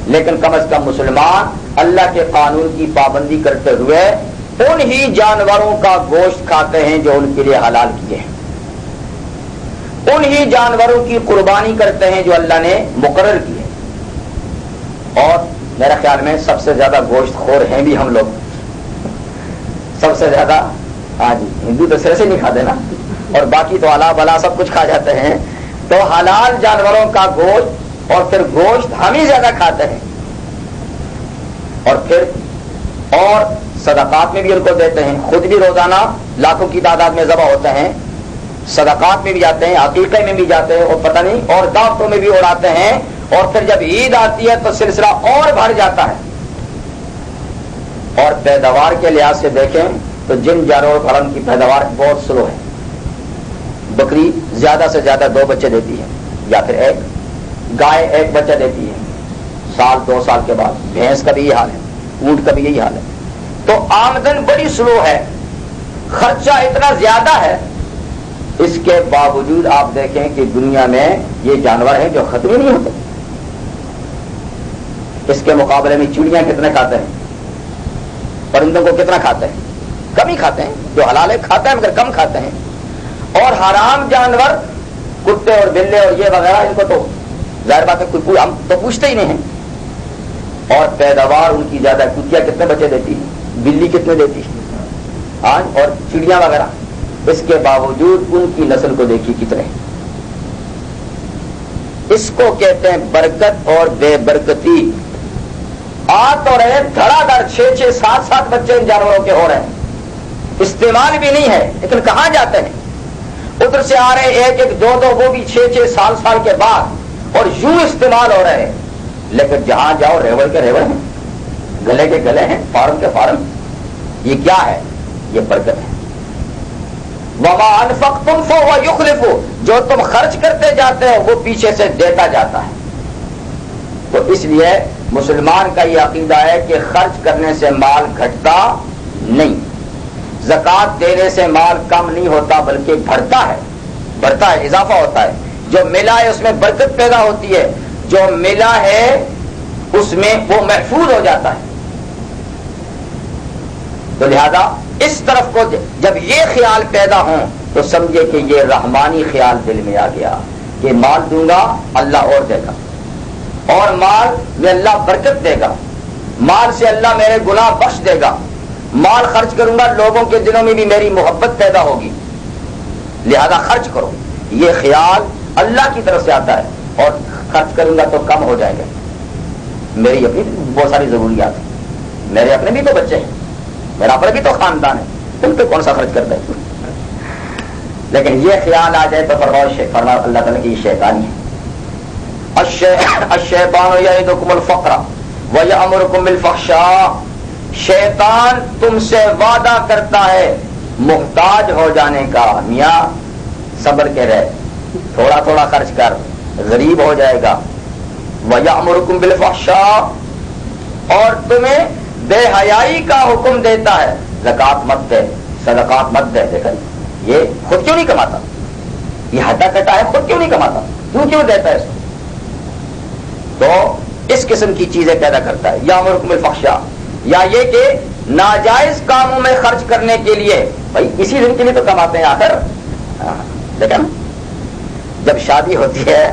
[SPEAKER 1] لیکن کم از کم مسلمان اللہ کے قانون کی پابندی کرتے ہوئے انہی جانوروں کا گوشت کھاتے ہیں جو ان کے لیے حلال کیے ہیں، انہی جانوروں کی قربانی کرتے ہیں جو اللہ نے مقرر کیے. اور میرا خیال میں سب سے زیادہ گوشت خور ہیں بھی ہم لوگ، سب سے زیادہ. ہاں جی، ہندو تو سر سے نہیں کھاتے نا، اور باقی تو الا بلا سب کچھ کھا جاتے ہیں. تو حلال جانوروں کا گوشت، اور پھر گوشت ہم ہی زیادہ کھاتے ہیں، اور پھر اور صدقات میں بھی ان کو دیتے ہیں. خود بھی روزانہ لاکھوں کی تعداد میں ذبح ہوتے ہیں، صدقات میں بھی جاتے ہیں، عقیقے میں بھی جاتے ہیں، اور پتہ نہیں اور دعوتوں میں بھی اڑاتے ہیں. اور پھر جب عید آتی ہے تو سلسلہ اور بڑھ جاتا ہے. اور پیداوار کے لحاظ سے دیکھیں تو جن جانور پھرم کی پیداوار بہت سلو ہے. بکری زیادہ سے زیادہ 2 بچے دیتی ہے، یا پھر ایک. گائے 1 بچہ دیتی ہے سال 2 سال کے بعد. بھینس کا بھی یہ حال ہے، اونٹ کا بھی یہی حال ہے. تو آمدن بڑی سلو ہے، خرچہ اتنا زیادہ ہے. اس کے باوجود آپ دیکھیں کہ دنیا میں یہ جانور ہیں جو ختم ہی نہیں ہوتے. اس کے مقابلے میں چڑیاں کتنے کھاتے ہیں، پرندوں کو کتنا کھاتے ہیں؟ کم ہی کھاتے ہیں. جو حلال ہے کھاتے ہیں مگر کم کھاتے ہیں. اور حرام جانور کتے اور بلے اور یہ وغیرہ، ان کو تو ظاہر بات ہے کوئی ہم تو پوچھتے ہی نہیں ہیں. اور پیداوار ان کی زیادہ. کتیاں کتنے بچے دیتی ہیں، بلی کتنے دیتی ہے، اور چڑیاں وغیرہ. اس کے باوجود ان کی نسل کو دیکھی کتنے. اس کو کہتے ہیں برکت اور بے برکتی. آ تو رہے دھڑا دھڑ 6 7 7 بچے ان جانوروں کے ہو رہے ہیں، استعمال بھی نہیں ہے، لیکن کہاں جاتے ہیں؟ ادھر سے آ رہے 1 1 2 2، وہ بھی 6 6 سال کے بعد، اور یوں استعمال ہو رہے ہیں. لیکن جہاں جاؤ ریوڑ کے ریوڑ ہیں، گلے کے گلے ہیں، فارم کے فارم. یہ کیا ہے؟ یہ برکت ہے. وما انفقتم فهو يخلف، جو تم خرچ کرتے جاتے ہو وہ پیچھے سے دیتا جاتا ہے. تو اس لیے مسلمان کا یہ عقیدہ ہے کہ خرچ کرنے سے مال گھٹتا نہیں، زکوٰۃ دینے سے مال کم نہیں ہوتا بلکہ بڑھتا ہے، اضافہ ہوتا ہے. جو ملا ہے اس میں برکت پیدا ہوتی ہے. جو ملا ہے اس میں وہ محفوظ ہو جاتا ہے. تو لہذا اس طرف کو جب یہ خیال پیدا ہوں تو سمجھے کہ یہ رحمانی خیال دل میں آ گیا کہ مال دوں گا اللہ اور دے گا، اور مال میں اللہ برکت دے گا، مال سے اللہ میرے گناہ بخش دے گا، مال خرچ کروں گا لوگوں کے دلوں میں بھی میری محبت پیدا ہوگی، لہذا خرچ کرو. یہ خیال اللہ کی طرف سے آتا ہے. اور خرچ کروں گا تو کم ہو جائے گا، میری اپنی بہت ساری ضروریات ہیں، میرے اپنے بھی تو بچے ہیں، میرا اپنا بھی تو خاندان ہے، ان پہ کون سا خرچ کرتا ہے. لیکن یہ خیال آ جائے تو فرمایا اللہ تعالیٰ کی یہ شیطانی ہے. الشیطان یعدکم الفقر ویأمرکم بالفحشاء، شیطان تم سے وعدہ کرتا ہے محتاج ہو جانے کا. میاں صبر کے رہے، تھوڑا تھوڑا خرچ کر، غریب ہو جائے گا. وَيَأْمُرُكُمْ بِالْفَحْشَاءِ، اور تمہیں بے حیائی کا حکم دیتا ہے، زکوٰۃ مت دے، صدقات مت دے. دیکھیں یہ خود کیوں نہیں کماتا، یہ ہٹا کٹا ہے، خود کیوں نہیں کماتا، کیوں دیتا ہے اس کو؟ تو اس قسم کی چیزیں پیدا کرتا ہے. یَأْمُرُكُمْ بِالْفَحْشَاءِ، یا یہ کہ ناجائز کاموں میں خرچ کرنے کے لیے، بھائی اسی دن کے لیے تو کماتے ہیں آخر. دیکھیں جب شادی ہوتی ہے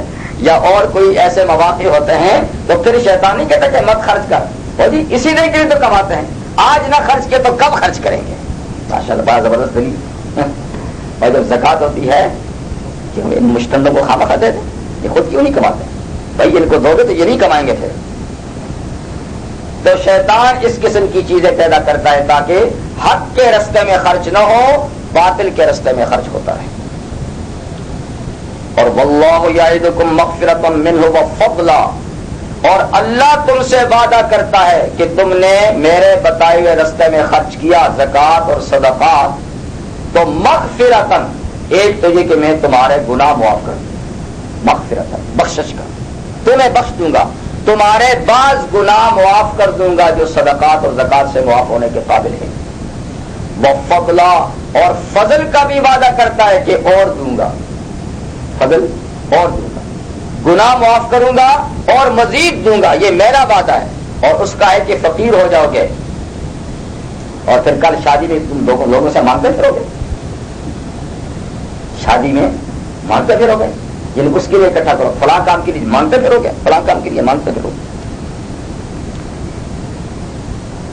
[SPEAKER 1] یا اور کوئی ایسے مواقع ہوتے ہیں تو پھر شیطان نہیں کہتا کہ مت خرچ کر، اور جی اسی دن کے لیے تو کماتے ہیں، آج نہ خرچ کیا تو کب خرچ کریں گے. ماشاء اللہ بڑا زبردست دلیل. اور جب زکوٰۃ ہوتی ہے کہ ان مشتندوں کو خامخواہ دے دیں، یہ خود کیوں نہیں کماتے ہیں؟ بھائی ان کو دو گے تو یہ نہیں کمائیں گے پھر. تو شیطان اس قسم کی چیزیں پیدا کرتا ہے تاکہ حق کے رستے میں خرچ نہ ہو، باطل کے رستے میں خرچ ہوتا ہے. اور واللہ یعدکم مغفرۃ منہ وفضلا، اور اللہ تم سے وعدہ کرتا ہے کہ تم نے میرے بتائے ہوئے رستے میں خرچ کیا زکوٰۃ اور صدقات تو مغفرۃ، ایک تو یہ کہ میں تمہارے گناہ معاف کر دوں، مغفرۃ بخشش کا، تمہیں بخش دوں گا، تمہارے بعض گناہ معاف کر دوں گا جو صدقات اور زکوٰۃ سے معاف ہونے کے قابل ہیں. وفضلا، اور فضل کا بھی وعدہ کرتا ہے کہ اور دوں گا، فضل اور دوں گا، گناہ معاف کروں گا اور مزید دوں گا، یہ میرا وعدہ ہے. اور اس کا ہے کہ فقیر ہو جاؤ گے اور پھر کل شادی میں تم لوگوں سے مانگتے پھرو گے، شادی میں مانگتے پھرو گے، یعنی اس کے لیے اکٹھا کرو، فلاں کام کے لیے مانگتے پھرو گے، فلاں کام کے لیے مانگتے پھرو گے.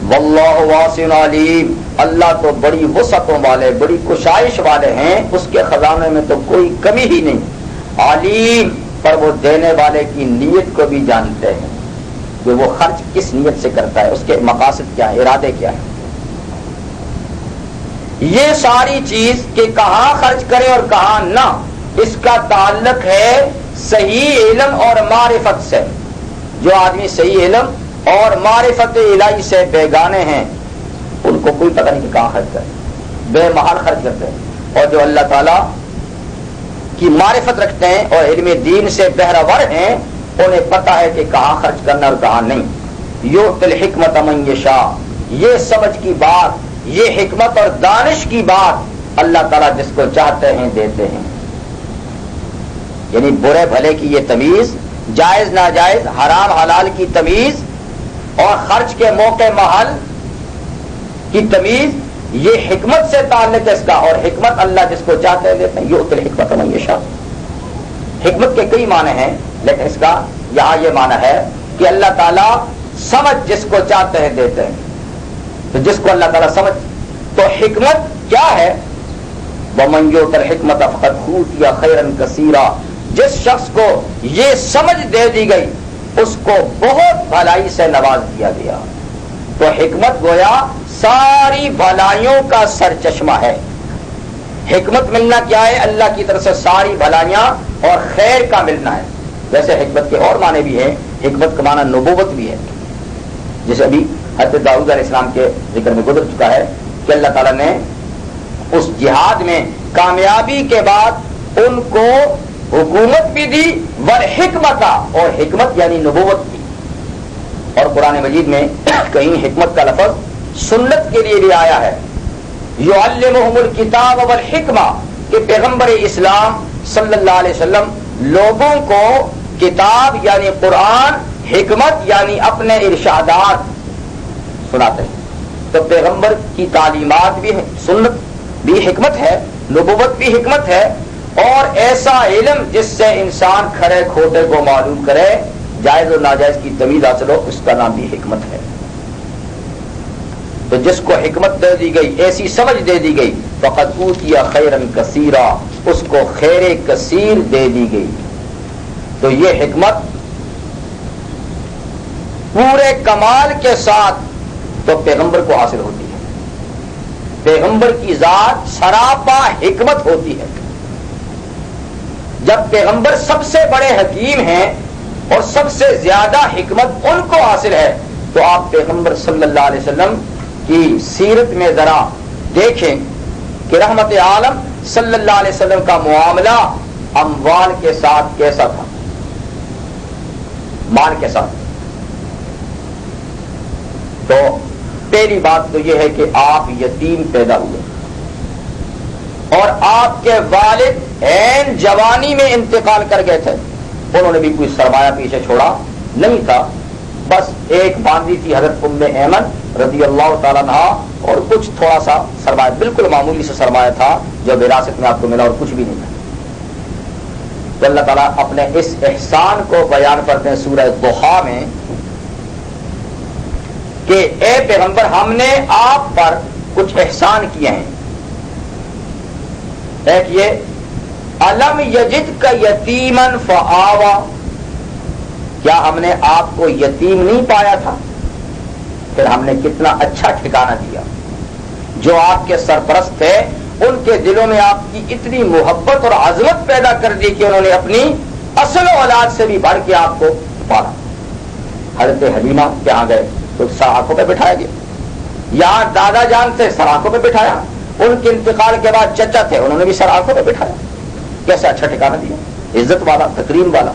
[SPEAKER 1] واللہ واسع علیم، اللہ تو بڑی وسعتوں والے، بڑی کشائش والے ہیں، اس کے خزانے میں تو کوئی کمی ہی نہیں. علیم، پر وہ دینے والے کی نیت کو بھی جانتے ہیں کہ وہ خرچ کس نیت سے کرتا ہے، اس کے مقاصد کیا ہے، ارادے کیا ہے. یہ ساری چیز کہ کہاں خرچ کریں اور کہاں نہ، اس کا تعلق ہے صحیح علم اور معرفت سے. جو آدمی صحیح علم اور معرفت الہی سے بیگانے ہیں ان کو کوئی پتہ نہیں کہ کہاں خرچ کریں، بے محال خرچ کرتے ہیں. اور جو اللہ تعالیٰ کی معرفت رکھتے ہیں اور علم دین سے بہرور ہیں انہیں پتہ ہے کہ کہاں خرچ کرنا اور کہاں نہیں. یؤتی الحکمت من یشاء، یہ سمجھ کی بات، یہ حکمت اور دانش کی بات اللہ تعالیٰ جس کو چاہتے ہیں دیتے ہیں. یعنی برے بھلے کی یہ تمیز، جائز ناجائز، حرام حلال کی تمیز اور خرچ کے موقع محل کی تمیز، یہ حکمت سے تعلق ہے اس کا. اور حکمت اللہ جس کو چاہتے ہیں دیتے ہیں. یؤتی الحکمت من یشاء، حکمت کے کئی معنی ہیں لیکن اس کا یہاں یہ معنی ہے کہ اللہ تعالیٰ سمجھ جس کو چاہتے ہیں دیتے ہیں. تو جس کو اللہ تعالیٰ سمجھ، تو حکمت کیا ہے؟ وَمَن یُؤْتَ الْحِکْمَةَ فَقَدْ أُوتِیَ خَیْرًا کَثِیرًا، جس شخص کو یہ سمجھ دے دی گئی اس کو بہت بھلائی سے نواز دیا گیا. تو حکمت گویا ساری بھلائیوں کا سرچشمہ ہے. حکمت ملنا کیا ہے؟ اللہ کی طرف سے ساری بھلائیاں اور خیر کا ملنا ہے. جیسے حکمت کے اور معنی بھی ہیں، حکمت کا معنی نبوت بھی ہے، جیسے ابھی حضرت داؤد علیہ السلام کے ذکر میں گزر چکا ہے کہ اللہ تعالیٰ نے اس جہاد میں کامیابی کے بعد ان کو حکومت بھی دی والحکمت، اور حکمت یعنی نبوت دی. اور قرآن مجید میں کہیں حکمت کا لفظ سنت کے لیے بھی آیا ہے. یعلمہم الکتاب والحکمہ، کہ پیغمبر اسلام صلی اللہ علیہ وسلم لوگوں کو کتاب یعنی قرآن حکمت یعنی اپنے ارشادات سناتے ہیں. تو پیغمبر کی تعلیمات بھی سنت بھی حکمت ہے، نبوت بھی حکمت ہے، اور ایسا علم جس سے انسان کھڑے کھوٹے کو معلوم کرے، جائز و ناجائز کی تمیز حاصل ہو، اس کا نام بھی حکمت ہے. تو جس کو حکمت دے دی گئی، ایسی سمجھ دے دی گئی، فقد اوتی خیرا کثیرا، اس کو خیر کثیر دے دی گئی. تو یہ حکمت پورے کمال کے ساتھ تو پیغمبر کو حاصل ہوتی ہے. پیغمبر کی ذات سراپا حکمت ہوتی ہے. جب پیغمبر سب سے بڑے حکیم ہیں اور سب سے زیادہ حکمت ان کو حاصل ہے، تو آپ پیغمبر صلی اللہ علیہ وسلم کی سیرت میں ذرا دیکھیں کہ رحمت عالم صلی اللہ علیہ وسلم کا معاملہ اموال کے ساتھ کیسا تھا، مال کے ساتھ. تو پہلی بات تو یہ ہے کہ آپ یتیم پیدا ہوئے اور آپ کے والد عین جوانی میں انتقال کر گئے تھے. انہوں نے بھی کوئی سرمایہ پیچھے چھوڑا نہیں تھا، بس ایک باندھی تھی حضرت ام ایمن رضی اللہ تعالیٰ عنہ، اور کچھ تھوڑا سا سرمایہ، بالکل معمولی سے سرمایہ تھا جو وراثت میں آپ کو ملا، اور کچھ بھی نہیں تھا. تو اللہ تعالیٰ اپنے اس احسان کو بیان کرتے ہیں سورہ ضحیٰ میں کہ اے پیغمبر ہم نے آپ پر کچھ احسان کیے ہیں. ایک یہ الم یجد کا یتیمن فآوا، کیا ہم نے آپ کو یتیم نہیں پایا تھا؟ پھر ہم نے کتنا اچھا ٹھکانہ دیا. جو آپ کے سرپرست تھے ان کے دلوں میں آپ کی اتنی محبت اور عظمت پیدا کر دی کہ انہوں نے اپنی اصل اولاد سے بھی بڑھ کے آپ کو پالا. حضرت حلیمہ کے ہاں گئے تو سر آنکھوں پہ بٹھایا گیا. یہاں دادا جان تھے، سر آنکھوں پہ بٹھایا. ان کے انتقال کے بعد چچا تھے، انہوں نے بھی سر آنکھوں پہ بٹھایا. کیسا اچھا ٹھکانہ دیا، عزت والا، تکریم والا.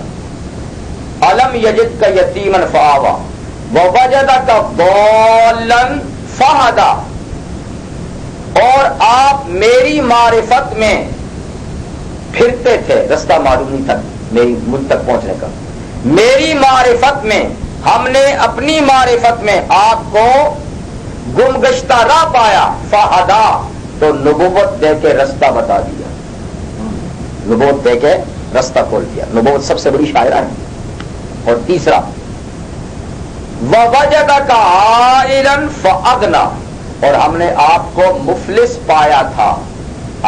[SPEAKER 1] الم یجد کا یتیمن فآوا ووجدک ضالا فہدی، اور آپ میری معرفت میں پھرتے تھے، رستہ معلوم نہیں تھا میری مجھ تک پہنچنے کا. میری معرفت میں، ہم نے اپنی معرفت میں آپ کو گمگشتہ راہ پایا. فہدا، تو نبوت دے کے رستہ بتا دیا، نبوت دے کے رستہ کھول دیا. نبوت سب سے بڑی شاعرہ ہے. اور تیسرا ووجدک عائلا فاغنی، اور ہم نے آپ کو مفلس پایا تھا.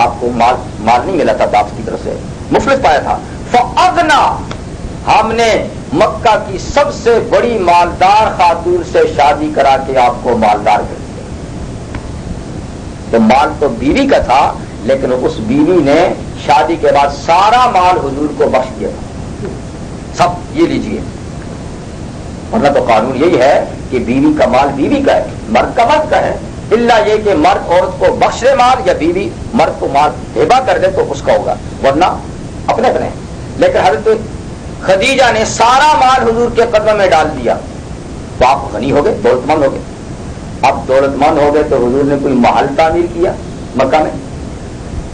[SPEAKER 1] آپ کو مال نہیں ملا تھا باپ کی طرف سے، مفلس پایا تھا. فاغنی، ہم نے مکہ کی سب سے بڑی مالدار خاتون سے شادی کرا کے آپ کو مالدار کر دیا. تو مال تو بیوی کا تھا، لیکن اس بیوی نے شادی کے بعد سارا مال حضور کو بخش دیا تھا. سب یہ لیجئے، ورنہ تو قانون یہی ہے کہ بیوی کا مال بیوی کا ہے، مرد کا مرد کا ہے. الا یہ کہ مرد عورت کو بخش دے مال، یا بیوی مرد کو مال ہبہ کر دے تو اس کا ہوگا، ورنہ اپنے اپنے. لیکن حضرت خدیجہ نے سارا مال حضور کے قدم میں ڈال دیا، تو آپ غنی ہو گئے، دولت مند ہو گئے. اب دولت مند ہو گئے تو حضور نے کوئی محل تعمیر کیا مکہ میں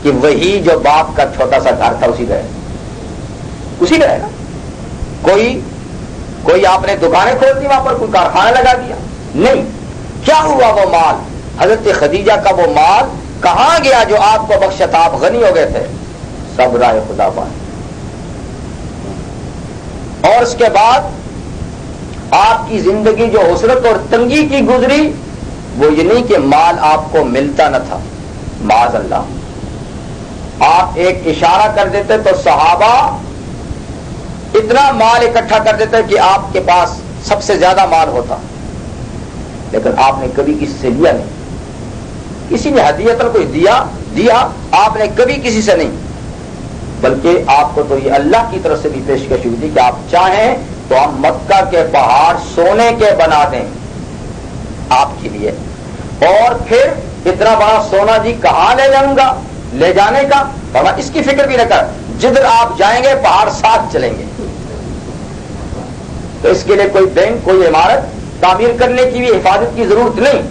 [SPEAKER 1] کہ وہی جو باپ کا چھوٹا سا گھر تھا اسی میں رہے نا. کوئی آپ نے دکانیں کھول دی وہاں پر، کوئی کارخانہ لگا دیا نہیں. کیا ہوا وہ مال؟ حضرت خدیجہ کا وہ مال کہاں گیا جو آپ کو بخشا تھا؟ آپ غنی ہو گئے تھے. سب راہ خدا پائے. اور اس کے بعد آپ کی زندگی جو حسرت اور تنگی کی گزری، وہ یہ نہیں کہ مال آپ کو ملتا نہ تھا، معاذ اللہ. آپ ایک اشارہ کر دیتے تو صحابہ اتنا مال اکٹھا کر دیتے کہ آپ کے پاس سب سے زیادہ مال ہوتا. لیکن آپ نے کبھی کسی سے لیا نہیں. کسی نے ہدیتاً کوئی دیا آپ نے کبھی کسی سے نہیں، بلکہ آپ کو تو یہ اللہ کی طرف سے بھی پیشکش ہوئی تھی کہ آپ چاہیں تو ہم مکہ کے پہاڑ سونے کے بنا دیں آپ کے لیے. اور پھر اتنا بڑا سونا جی کہاں لے جاؤں گا، لے جانے کا اس کی فکر بھی نہ کر، جدھر آپ جائیں گے پہاڑ ساتھ چلیں گے. تو اس کے لیے کوئی بینک، کوئی عمارت تعمیر کرنے کی بھی، حفاظت کی ضرورت نہیں.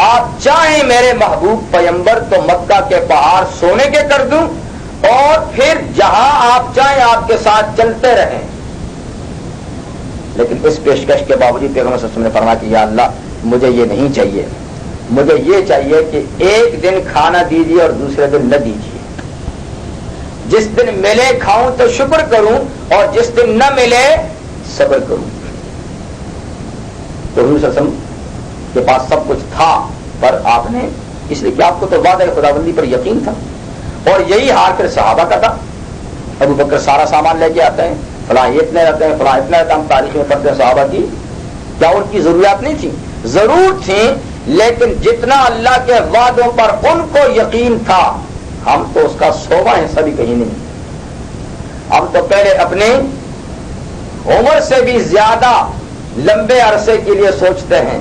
[SPEAKER 1] آپ چاہیں میرے محبوب پیغمبر تو مکہ کے پہاڑ سونے کے کر دوں، اور پھر جہاں آپ چاہیں آپ کے ساتھ چلتے رہیں. لیکن اس پیشکش کے باوجود پیغمبر صلی اللہ علیہ وسلم نے فرمایا کہ یا اللہ مجھے یہ نہیں چاہیے، مجھے یہ چاہیے کہ ایک دن کھانا دیجیے اور دوسرے دن نہ دیجیے، جس دن ملے کھاؤں تو شکر کروں اور جس دن نہ ملے صبر کروں۔ تو حضور صلی اللہ علیہ وسلم کے پاس سب کچھ تھا، پر آپ نے اس لیے کہ آپ کو تو وعدہ خداوندی پر یقین تھا، اور یہی حال پھر صحابہ کا تھا۔ ابو بکر سارا سامان لے کے آتے ہیں، فلاں اتنے رہتے ہیں، فلاں اتنا رہتا ہے، ہم تاریخ میں پڑھتے ہیں صحابہ کی کیا ان کی ضروریات نہیں تھی؟ ضرور تھیں، لیکن جتنا اللہ کے وعدوں پر ان کو یقین تھا ہم تو اس کا 100واں حصہ بھی کہیں نہیں۔ ہم تو پہلے اپنی عمر سے بھی زیادہ لمبے عرصے کے لیے سوچتے ہیں،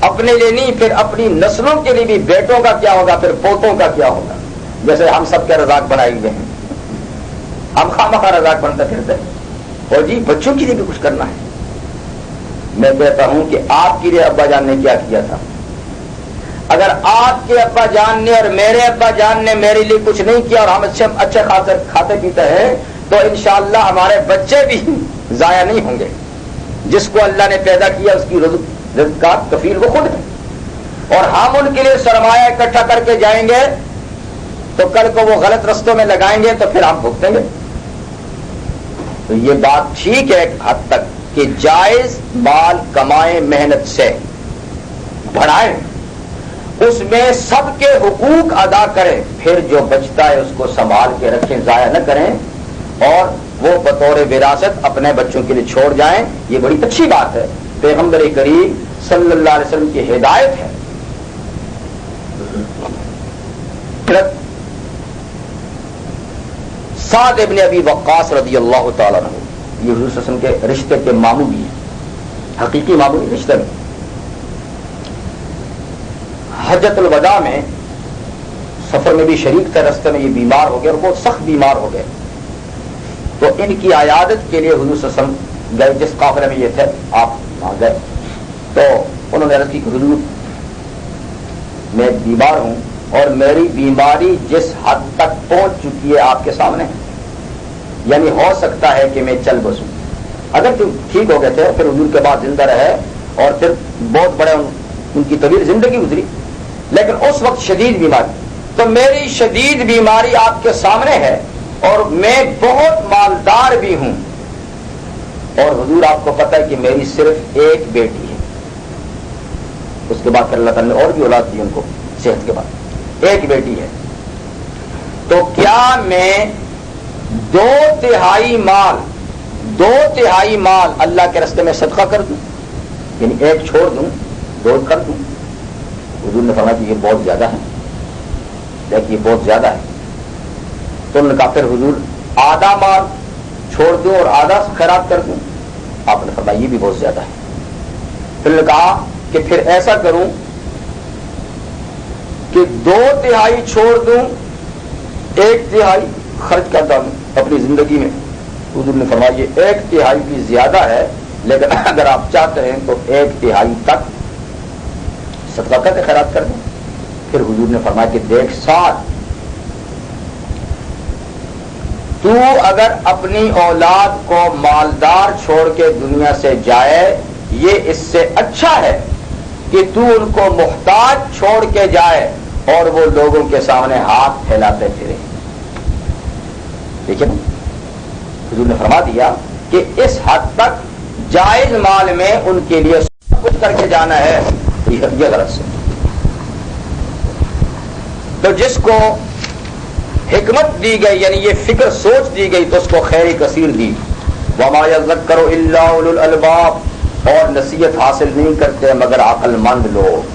[SPEAKER 1] اپنے لیے نہیں، پھر اپنی نسلوں کے لیے بھی، بیٹوں کا کیا ہوگا، پھر پوتوں کا کیا ہوگا۔ جیسے ہم سب کے رزاق بنائے ہوئے ہیں، ہم خامخواہ رزاق بنتے پھرتے ہیں، اور جی بچوں کے لیے بھی کچھ کرنا ہے۔ میں کہتا ہوں کہ آپ کے لیے ابا جان نے کیا کیا تھا؟ اگر آپ کے ابا جان نے اور میرے ابا جان نے میرے لیے کچھ نہیں کیا اور ہم اچھے کھاتے پیتے ہیں، تو انشاءاللہ ہمارے بچے بھی ضائع نہیں ہوں گے۔ جس کو اللہ نے پیدا کیا اس کی رزق کا کفیل وہ خود ہے، اور ہم ان کے لیے سرمایہ اکٹھا کر کے جائیں گے تو کل کو وہ غلط رستوں میں لگائیں گے تو پھر ہم بھگتیں گے۔ تو یہ بات ٹھیک ہے ایک حد تک کہ جائز مال کمائیں، محنت سے بڑھائیں، اس میں سب کے حقوق ادا کریں، پھر جو بچتا ہے اس کو سنبھال کے رکھیں، ضائع نہ کریں، اور وہ بطور وراثت اپنے بچوں کے لیے چھوڑ جائیں۔ یہ بڑی اچھی بات ہے، پیغمبر کریم صلی اللہ علیہ وسلم کی ہدایت ہے۔ سعد ابن ابی وقاص رضی اللہ تعالیٰ عنہ، یہ حضور صلی اللہ علیہ وسلم کے رشتے کے ماموں بھی ہیں، حقیقی ماموں رشتے میں۔ حجۃ الوداع میں سفر میں بھی شریک تھے، رستے میں یہ بیمار ہو گئے اور بہت سخت بیمار ہو گئے، تو ان کی عیادت کے لیے حضور صلی اللہ علیہ وسلم گئے، جس قافلے میں یہ تھے آپ وہاں گئے، تو انہوں نے عرض کی کہ حضور میں بیمار ہوں اور میری بیماری جس حد تک پہنچ چکی ہے آپ کے سامنے، یعنی ہو سکتا ہے کہ میں چل بسوں۔ اگر تم ٹھیک ہو گئے تھے پھر حضور کے بعد زندہ رہے اور پھر بہت بڑے ان کی طویل زندگی گزری، لیکن اس وقت شدید بیماری، تو میری شدید بیماری آپ کے سامنے ہے اور میں بہت مالدار بھی ہوں، اور حضور آپ کو پتہ ہے کہ میری صرف ایک بیٹی ہے، اس کے بعد پھر اللہ تعالیٰ نے اور بھی اولاد دی ان کو، صحت کے بعد ایک بیٹی ہے، تو کیا میں 2/3 مال اللہ کے راستے میں صدقہ کر دوں، یعنی ایک چھوڑ دوں 2 کر دوں؟ حضور نے فرمایا کہ یہ بہت زیادہ ہے، دیکھیے یہ بہت زیادہ ہے۔ تو انہوں نے کہا پھر حضور آدھا مال چھوڑ دوں اور آدھا خیرات کر دوں؟ آپ نے فرمایا یہ بھی بہت زیادہ ہے۔ پھر انہوں نے کہا کہ پھر ایسا کروں کہ 2/3 چھوڑ دوں، 1/3 خرچ کر ڈالوں اپنی زندگی میں؟ حضور نے فرمایا یہ 1/3 بھی زیادہ ہے، لیکن اگر آپ چاہتے ہیں تو 1/3 تک صدقہ کر کے خیرات کر دیں۔ پھر حضور نے فرمایا کہ دیکھ سعد، تو اگر اپنی اولاد کو مالدار چھوڑ کے دنیا سے جائے یہ اس سے اچھا ہے کہ تو ان کو محتاج چھوڑ کے جائے اور وہ لوگوں کے سامنے ہاتھ پھیلاتے پھرے۔ دیکھیں حضور نے فرما دیا کہ اس حد تک جائز مال میں ان کے لیے سب کچھ کر کے جانا ہے، یہ غلط سے۔ تو جس کو حکمت دی گئی، یعنی یہ فکر سوچ دی گئی، تو اس کو خیر کثیر دی۔ وما یذکر الا اولو الالباب، اور نصیحت حاصل نہیں کرتے مگر عقل مند لوگ۔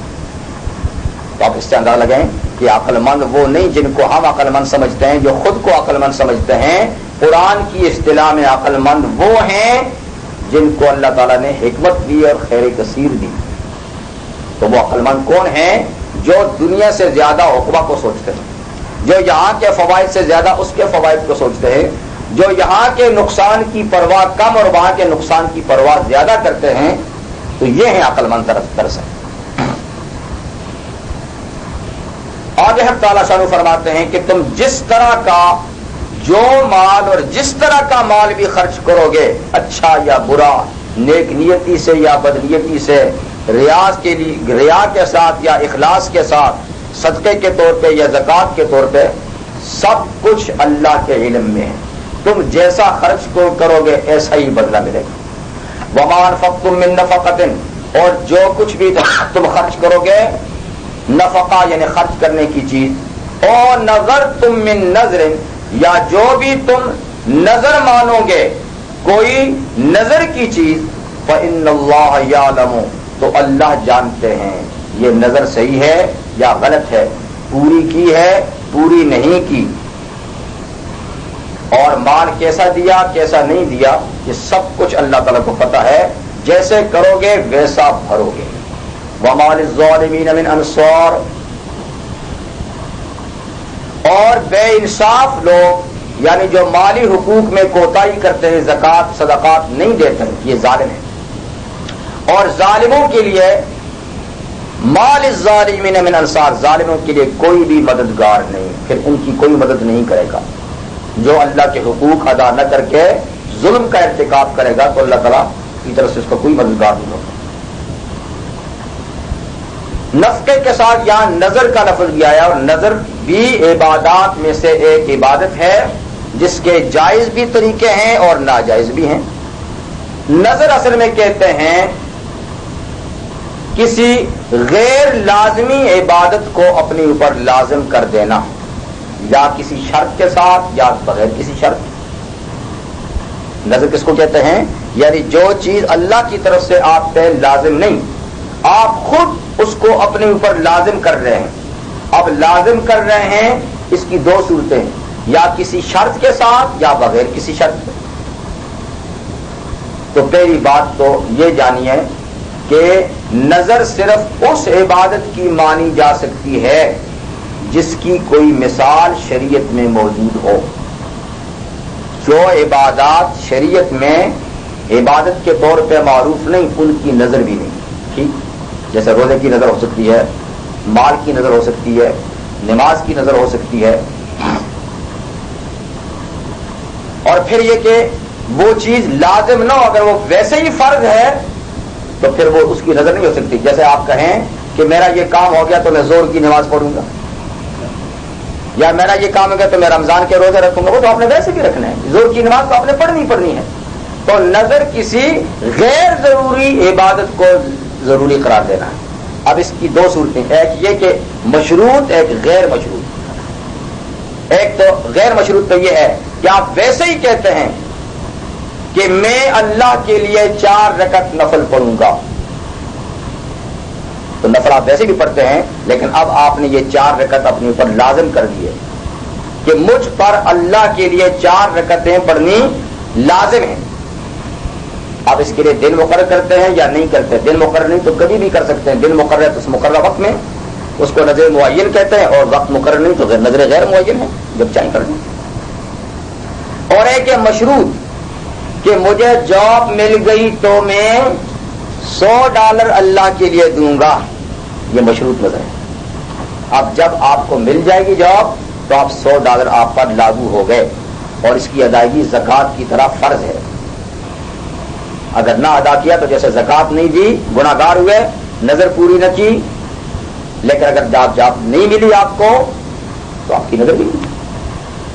[SPEAKER 1] تو آپ اس سے اندازہ لگائیں کہ عقل مند وہ نہیں جن کو ہم عقل مند سمجھتے ہیں، جو خود کو عقل مند سمجھتے ہیں۔ قرآن کی اصطلاح میں عقل مند وہ ہیں جن کو اللہ تعالیٰ نے حکمت دی اور خیر کثیر دی۔ تو وہ عقل مند کون ہیں؟ جو دنیا سے زیادہ عقبہ کو سوچتے ہیں، جو یہاں کے فوائد سے زیادہ اس کے فوائد کو سوچتے ہیں، جو یہاں کے نقصان کی پرواہ کم اور وہاں کے نقصان کی پرواہ زیادہ کرتے ہیں، تو یہ ہیں عقل مند دراصل۔ آگے حق تعالیٰ شانو فرماتے ہیں کہ تم جس طرح کا جو مال اور جس طرح کا مال بھی خرچ کرو گے، اچھا یا برا، نیک نیتی سے یا بدنیتی سے، ریاض کے لیے ریا کے ساتھ یا اخلاص کے ساتھ، صدقے کے طور پہ یا زکوٰۃ کے طور پہ، سب کچھ اللہ کے علم میں ہے. تم جیسا خرچ کو کرو گے ایسا ہی بدلہ ملے گا. وما انفقتم من نفقۃ، اور جو کچھ بھی تم خرچ کرو گے، نفقہ یعنی خرچ کرنے کی چیز، اور نظرتم من نظر، یا جو بھی تم نظر مانو گے کوئی نظر کی چیز، فإن اللہ یعلم، تو اللہ جانتے ہیں یہ نظر صحیح ہے یا غلط ہے، پوری کی ہے پوری نہیں کی، اور مال کیسا دیا کیسا نہیں دیا، یہ سب کچھ اللہ تعالیٰ کو پتا ہے. جیسے کرو گے ویسا بھرو گے. وما للظالمین من انصار، اور بے انصاف لوگ یعنی جو مالی حقوق میں کوتاہی کرتے ہیں، زکوٰۃ صدقات نہیں دیتے، یہ ظالم ہیں. اور ظالموں کے لیے مال الظالمین من انصار، ظالموں کے لیے کوئی بھی مددگار نہیں، پھر ان کی کوئی مدد نہیں کرے گا. جو اللہ کے حقوق ادا نہ کر کے ظلم کا ارتکاب کرے گا تو اللہ تعالیٰ کی طرف سے اس کو کوئی مددگار نہیں ہوگا. نفقے کے ساتھ یہاں نظر کا لفظ بھی آیا، اور نظر بھی عبادات میں سے ایک عبادت ہے جس کے جائز بھی طریقے ہیں اور ناجائز بھی ہیں. نظر اصل میں کہتے ہیں کسی غیر لازمی عبادت کو اپنے اوپر لازم کر دینا، یا کسی شرط کے ساتھ یا بغیر کسی شرط. نظر کس کو کہتے ہیں؟ یعنی جو چیز اللہ کی طرف سے آپ پہ لازم نہیں، آپ خود اس کو اپنے اوپر لازم کر رہے ہیں. اب لازم کر رہے ہیں، اس کی دو صورتیں، یا کسی شرط کے ساتھ یا بغیر کسی شرط کے. تو پہلی بات تو یہ جانیے کہ نظر صرف اس عبادت کی مانی جا سکتی ہے جس کی کوئی مثال شریعت میں موجود ہو. جو عبادات شریعت میں عبادت کے طور پہ معروف نہیں، ان کی نظر بھی نہیں. ٹھیک، جیسے روزے کی نظر ہو سکتی ہے، مال کی نظر ہو سکتی ہے، نماز کی نظر ہو سکتی ہے. اور پھر یہ کہ وہ چیز لازم نہ ہو، اگر وہ ویسے ہی فرض ہے تو پھر وہ اس کی نظر نہیں ہو سکتی. جیسے آپ کہیں کہ میرا یہ کام ہو گیا تو میں زور کی نماز پڑھوں گا، یا میرا یہ کام ہو گیا تو میں رمضان کے روزے رکھوں گا، وہ تو آپ نے ویسے بھی رکھنا ہے. زور کی نماز تو آپ نے پڑھنی ہے. تو نظر کسی غیر ضروری عبادت کو ضروری قرار دینا ہے. اب اس کی دو صورتیں، ایک یہ کہ مشروط، ایک غیر مشروط. ایک تو غیر مشروط تو یہ ہے کہ آپ ویسے ہی کہتے ہیں کہ میں اللہ کے لیے 4 رکعت نفل پڑھوں گا، تو نفل آپ ویسے بھی پڑھتے ہیں، لیکن اب آپ نے یہ 4 رکعت اپنے اوپر لازم کر دیے کہ مجھ پر اللہ کے لیے 4 رکعتیں پڑھنی لازم ہیں. آپ اس کے لیے دن مقرر کرتے ہیں یا نہیں کرتے؟ دن مقرر نہیں تو کبھی بھی کر سکتے ہیں. دن مقرر ہے تو اس مقررہ وقت میں اس کو نظر معین کہتے ہیں، اور وقت مقرر نہیں تو نظر غیر معین ہے، جب چاہیں کر لیں. اور ایک ہے مشروط کہ مجھے جاب مل گئی تو میں $100 اللہ کے لیے دوں گا، یہ مشروط نظر ہے. اب جب آپ کو مل جائے گی جاب تو آپ $100 آپ پر لاگو ہو گئے، اور اس کی ادائیگی زکوٰۃ کی طرح فرض ہے. اگر نہ ادا کیا تو جیسے زکوٰۃ نہیں دی گناہگار ہوئے، نظر پوری نہ کی. لیکن اگر جاب نہیں ملی آپ کو تو آپ کی نظر بھی نہیں.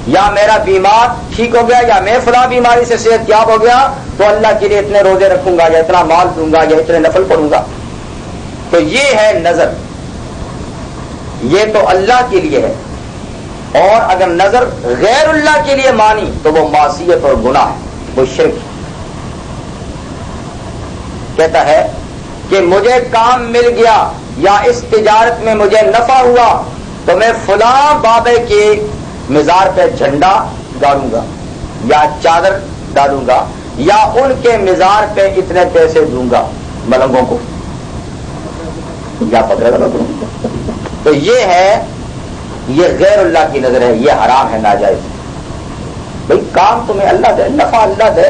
[SPEAKER 1] یا میرا بیمار ٹھیک ہو گیا، یا میں فلاں بیماری سے صحت یاب ہو گیا تو اللہ کے لیے اتنے روزے رکھوں گا، یا اتنا مال دوں گا، یا اتنے نفل پڑھوں گا. تو یہ ہے نظر، یہ تو اللہ کے لیے ہے. اور اگر نظر غیر اللہ کے لیے مانی تو وہ معصیت اور گناہ ہے، وہ شرک ہے. کہتا ہے کہ مجھے کام مل گیا یا اس تجارت میں مجھے نفع ہوا تو میں فلاں بابے کے مزار پہ جھنڈا ڈالوں گا یا چادر ڈالوں گا، یا ان کے مزار پہ اتنے پیسے دوں گا ملنگوں کو، یا پکڑے گا. تو یہ ہے، یہ غیر اللہ کی نظر ہے، یہ حرام ہے، ناجائز. بھئی کام تمہیں اللہ دے، نفع اللہ دے،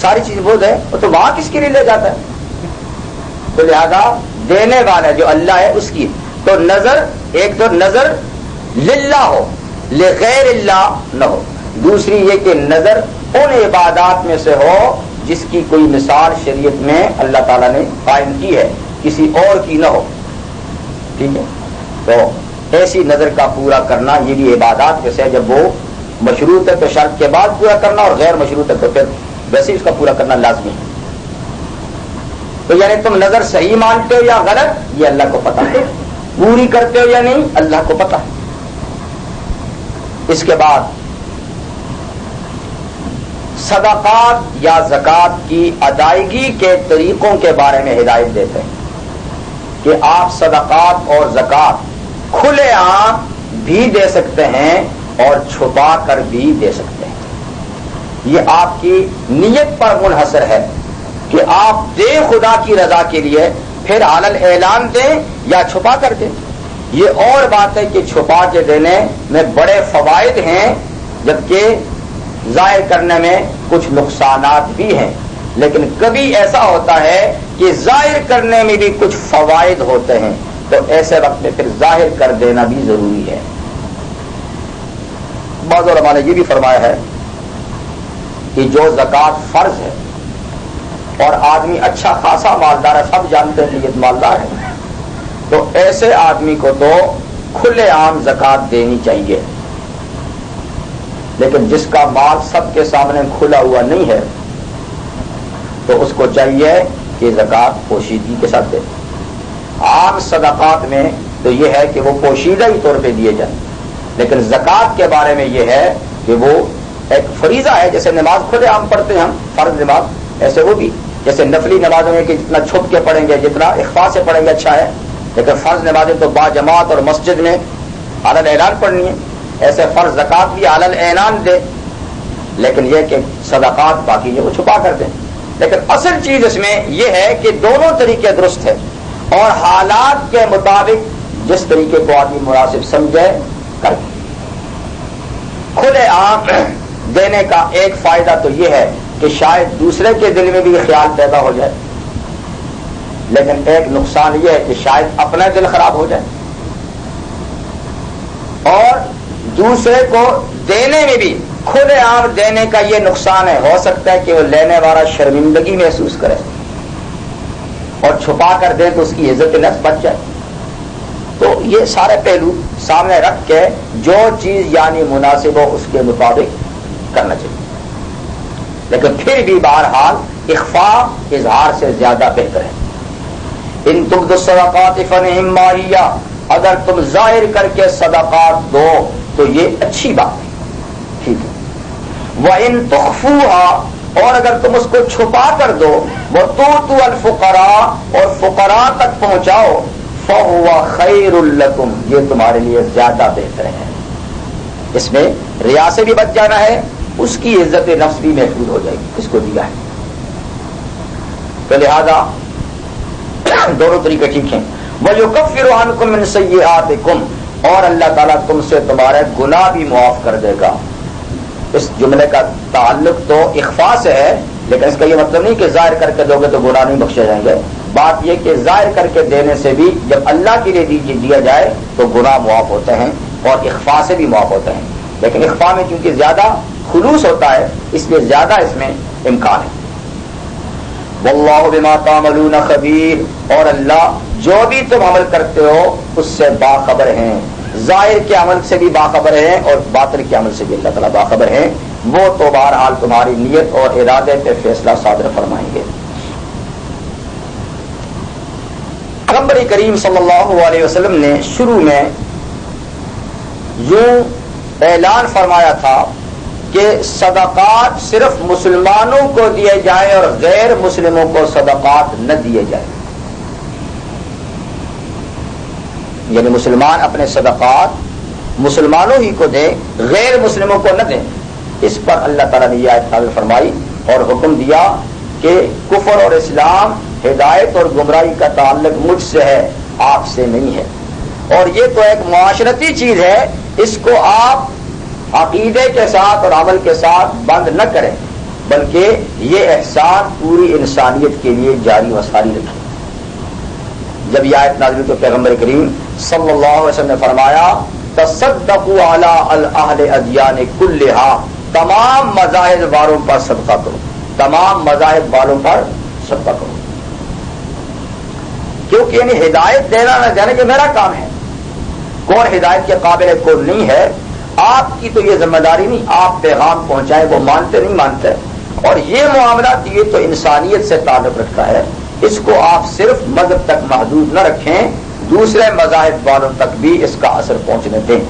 [SPEAKER 1] ساری چیز وہ دے، تو وہاں کس کے لیے لے جاتا ہے؟ تو لہذا دینے والا جو اللہ ہے اس کی. تو نظر، ایک تو نظر للہ ہو، لغیر اللہ نہ ہو. دوسری یہ کہ نظر ان عبادات میں سے ہو جس کی کوئی مثال شریعت میں اللہ تعالیٰ نے قائم کی ہے، کسی اور کی نہ ہو. ٹھیک ہے، تو ایسی نظر کا پورا کرنا یہ بھی عبادات میں سے، جب وہ مشروط ہے تو شرط کے بعد پورا کرنا، اور غیر مشروط ہے تو پھر ویسے اس کا پورا کرنا لازمی ہے. تو یعنی تم نظر صحیح مانتے ہو یا غلط یہ اللہ کو پتہ ہے، پوری کرتے ہو یا نہیں اللہ کو پتہ ہے. اس کے بعد صدقات یا زکوٰۃ کی ادائیگی کے طریقوں کے بارے میں ہدایت دیتے ہیں کہ آپ صدقات اور زکوٰۃ کھلے عام بھی دے سکتے ہیں اور چھپا کر بھی دے سکتے ہیں. یہ آپ کی نیت پر منحصر ہے کہ آپ دیں خدا کی رضا کے لیے، پھر علل اعلان دیں یا چھپا کر دیں. یہ اور بات ہے کہ چھپا کے دینے میں بڑے فوائد ہیں، جبکہ ظاہر کرنے میں کچھ نقصانات بھی ہیں. لیکن کبھی ایسا ہوتا ہے کہ ظاہر کرنے میں بھی کچھ فوائد ہوتے ہیں، تو ایسے وقت میں پھر ظاہر کر دینا بھی ضروری ہے. بعض علماء نے یہ بھی فرمایا ہے کہ جو زکوٰۃ فرض ہے اور آدمی اچھا خاصا مالدار ہے، سب جانتے ہیں کہ یہ مالدار ہے، تو ایسے آدمی کو تو کھلے عام زکوٰۃ دینی چاہیے. لیکن جس کا مال سب کے سامنے کھلا ہوا نہیں ہے تو اس کو چاہیے کہ زکوٰۃ پوشیدگی کے ساتھ دے. عام صدقات میں تو یہ ہے کہ وہ پوشیدہ ہی طور پہ دیے جائیں، لیکن زکوٰۃ کے بارے میں یہ ہے کہ وہ ایک فریضہ ہے. جیسے نماز کھلے عام پڑھتے ہیں ہم فرض نماز، ایسے وہ بھی جیسے نفلی نمازوں میں کہ جتنا چھپ کے پڑھیں گے، جتنا اخفاء سے پڑھیں گے اچھا ہے، لیکن فرض نمازیں تو با جماعت اور مسجد میں علل اعلان پڑھنی ہے. ایسے فرض زکوٰۃ بھی علل اعلان دے، لیکن یہ کہ صدقات باقی جو وہ چھپا کر دیں. لیکن اصل چیز اس میں یہ ہے کہ دونوں طریقے درست ہے، اور حالات کے مطابق جس طریقے کو آدمی مناسب سمجھے کر. کھلے عام دینے کا ایک فائدہ تو یہ ہے کہ شاید دوسرے کے دل میں بھی یہ خیال پیدا ہو جائے، لیکن ایک نقصان یہ ہے کہ شاید اپنا دل خراب ہو جائے، اور دوسرے کو دینے میں بھی کھلے عام دینے کا یہ نقصان ہے، ہو سکتا ہے کہ وہ لینے والا شرمندگی محسوس کرے، اور چھپا کر دے تو اس کی عزت نفس بچ جائے. تو یہ سارے پہلو سامنے رکھ کے جو چیز یعنی مناسب ہو اس کے مطابق کرنا چاہیے. لیکن پھر بھی بہرحال اخفاء اظہار سے زیادہ بہتر ہے. ان تبدوا الصدقات فنعما ہی، اگر تم ظاہر کر کے صدقات دو تو یہ اچھی بات ہے، ٹھیک ہے. وَإِن تُخْفُوهَا، اور اگر تم اس کو چھپا کر دو، وَتُؤْتُوا الْفُقَرَاءَ، اور فقراء تک پہنچاؤ، فَهُوَ خَيْرٌ لَكُمْ، یہ تمہارے لیے زیادہ بہتر ہے. اس میں ریا سے بھی بچ جانا ہے، اس کی عزت نفس بھی محفوظ ہو جائے گی، اس کو دیا ہے. تو لہذا دونوں طریقے ٹھیک ہیں. وَيُكَفِّرُ عَنْكُم مِّن سَيِّئَاتِكُمْ، اور اللہ تعالیٰ تم سے تمہارے گناہ بھی معاف کر دے گا. اس جملے کا تعلق تو اخفاء سے ہے، لیکن اس کا یہ مطلب نہیں کہ ظاہر کر کے دو گے تو گناہ نہیں بخشے جائیں گے. بات یہ کہ ظاہر کر کے دینے سے بھی جب اللہ کے لیے دیا جائے تو گناہ معاف ہوتے ہیں، اور اخفاء سے بھی معاف ہوتے ہیں. لیکن اخفاء میں چونکہ زیادہ خلوص ہوتا ہے اس لیے زیادہ اس میں امکان ہے. واللہ بما تعملون خبیر، اور اللہ جو بھی تم عمل کرتے ہو اس سے باخبر ہیں. ظاہر کے عمل سے بھی باخبر ہیں اور باطن کے عمل سے بھی اللہ تعالیٰ باخبر ہیں. وہ تو بہرحال تمہاری نیت اور ارادے پہ فیصلہ صادر فرمائیں گے. پیغمبر کریم صلی اللہ علیہ وسلم نے شروع میں یوں اعلان فرمایا تھا کہ صدقات صرف مسلمانوں کو دیے جائیں اور غیر مسلموں کو صدقات نہ دیے جائیں. یعنی مسلمان اپنے صدقات مسلمانوں ہی کو دیں، غیر مسلموں کو نہ دیں. اس پر اللہ تعالیٰ نے یہ آیت نازل فرمائی اور حکم دیا کہ کفر اور اسلام، ہدایت اور گمراہی کا تعلق مجھ سے ہے، آپ سے نہیں ہے. اور یہ تو ایک معاشرتی چیز ہے، اس کو آپ عقیدے کے ساتھ اور عمل کے ساتھ بند نہ کریں، بلکہ یہ احسان پوری انسانیت کے لیے جاری و ساری رکھیں. جب یہ آیت نازل تو پیغمبر کریم صلی اللہ علیہ وسلم نے فرمایا تصدقوا علی اہل ادیان کلھا، تمام مذاہب والوں پر صدقہ کرو. تمام مذاہب والوں پر صدقہ کرو، کیونکہ یعنی ہدایت دینا نہ دینا یہ میرا کام ہے، کون ہدایت کے قابل ہے کون نہیں ہے، آپ کی تو یہ ذمہ داری نہیں، آپ پیغام پہنچائیں، وہ مانتے نہیں مانتے، اور یہ معاملات یہ تو انسانیت سے تعلق رکھتا ہے، اس کو آپ صرف مذہب تک محدود نہ رکھیں، دوسرے مذاہب والوں تک بھی اس کا اثر پہنچنے دیں۔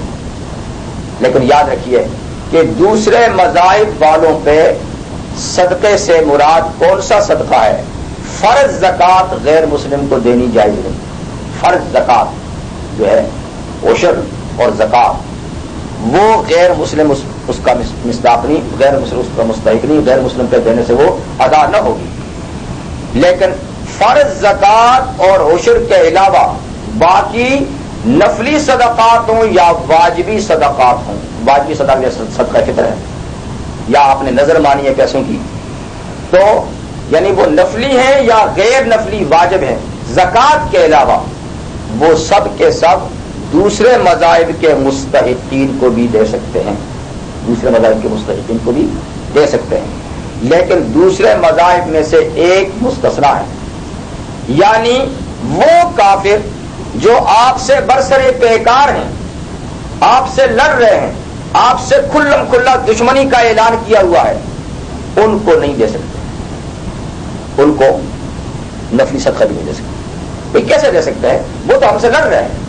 [SPEAKER 1] لیکن یاد رکھیے کہ دوسرے مذاہب والوں پہ صدقے سے مراد کون سا صدقہ ہے؟ فرض زکوٰۃ غیر مسلم کو دینی جائز نہیں، فرض زکوٰۃ جو ہے عشر اور زکوٰۃ وہ غیر مسلم اس کا مصداق نہیں، غیر مسلم اس کا مستحق نہیں، غیر مسلم پہ دینے سے وہ ادا نہ ہوگی۔ لیکن فرض زکوٰۃ اور عشر کے علاوہ باقی نفلی صدقات ہوں یا واجبی صدقات ہوں، واجبی صدقہ فطر ہے یا آپ نے نظر مانی ہے پیسوں کی، تو یعنی وہ نفلی ہیں یا غیر نفلی واجب ہیں، زکوٰۃ کے علاوہ وہ سب کے سب دوسرے مذاہب کے مستحقین کو بھی دے سکتے ہیں، دوسرے مذاہب کے مستحقین کو بھی دے سکتے ہیں، لیکن دوسرے مذاہب میں سے ایک مستثنا ہے، یعنی وہ کافر جو آپ سے برسر پیکار ہیں، آپ سے لڑ رہے ہیں، آپ سے کھلم کھلا دشمنی کا اعلان کیا ہوا ہے، ان کو نہیں دے سکتے، ان کو نفلی صدقہ بھی نہیں دے سکتے۔ کوئی کیسے دے سکتا ہے؟ وہ تو ہم سے لڑ رہے ہیں،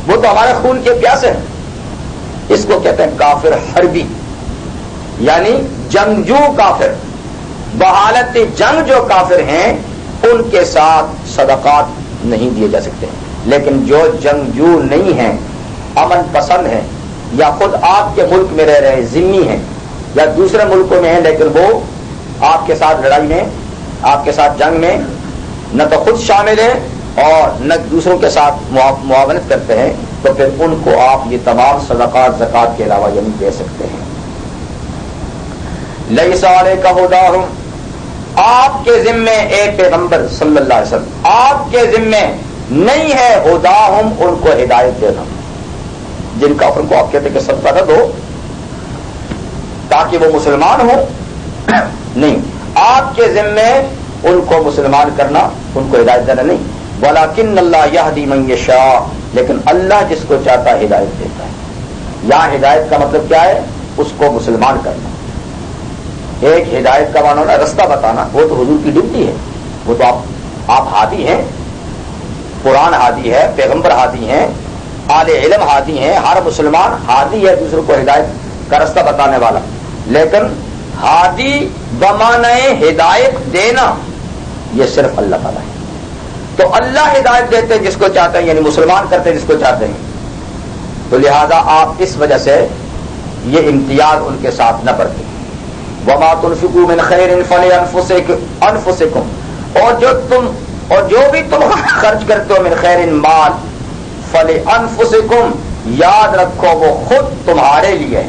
[SPEAKER 1] وہ تو ہمارے خون کے پیاسے ہیں، اس کو کہتے ہیں کافر حربی، یعنی جنگجو کافر، بحالت جنگ جو کافر ہیں ان کے ساتھ صدقات نہیں دیے جا سکتے، لیکن جو جنگجو نہیں ہیں، امن پسند ہیں، یا خود آپ کے ملک میں رہ رہے ذمہ ہیں یا دوسرے ملکوں میں ہیں لیکن وہ آپ کے ساتھ لڑائی میں، آپ کے ساتھ جنگ میں نہ تو خود شامل ہیں اور نہ دوسروں کے ساتھ معاونت کرتے ہیں، تو پھر ان کو آپ یہ تمام صدقات زکوٰۃ کے علاوہ یہ نہیں دے سکتے ہیں۔ لیس علیک ھداھم، آپ کے ذمے اے پیغمبر صلی اللہ علیہ وسلم، آپ کے ذمے نہیں ہے ھداھم، ان کو ہدایت دینا، جن کافروں کو آپ کہتے ہیں کہ صدقہ نہ دو تاکہ وہ مسلمان ہو، نہیں، آپ کے ذمے ان کو مسلمان کرنا، ان کو ہدایت دینا نہیں، ولیکن اللہ یہدی من یشاء، لیکن اللہ جس کو چاہتا ہے ہدایت دیتا ہے۔ یہاں ہدایت کا مطلب کیا ہے؟ اس کو مسلمان کرنا۔ ایک ہدایت کا معنی ہے رستہ بتانا، وہ تو حضور کی ڈیوٹی ہے، وہ تو آپ ہادی ہیں، قرآن ہادی ہے، پیغمبر ہادی ہیں، اہل علم ہادی ہیں، ہر مسلمان ہادی ہے دوسروں کو ہدایت کا رستہ بتانے والا، لیکن ہادی بمعنی ہدایت دینا یہ صرف اللہ تعالیٰ ہے۔ تو اللہ ہدایت دیتے جس کو چاہتے ہیں، یعنی مسلمان کرتے جس کو چاہتے ہیں، تو لہذا آپ اس وجہ سے یہ امتیاز ان کے ساتھ نہ برتیں۔ وما تنفقوا من خیر فلانفسکم، اور جو بھی تم خرچ کرتے ہو من خیر مال فلانفسکم، یاد رکھو وہ خود تمہارے لیے ہے۔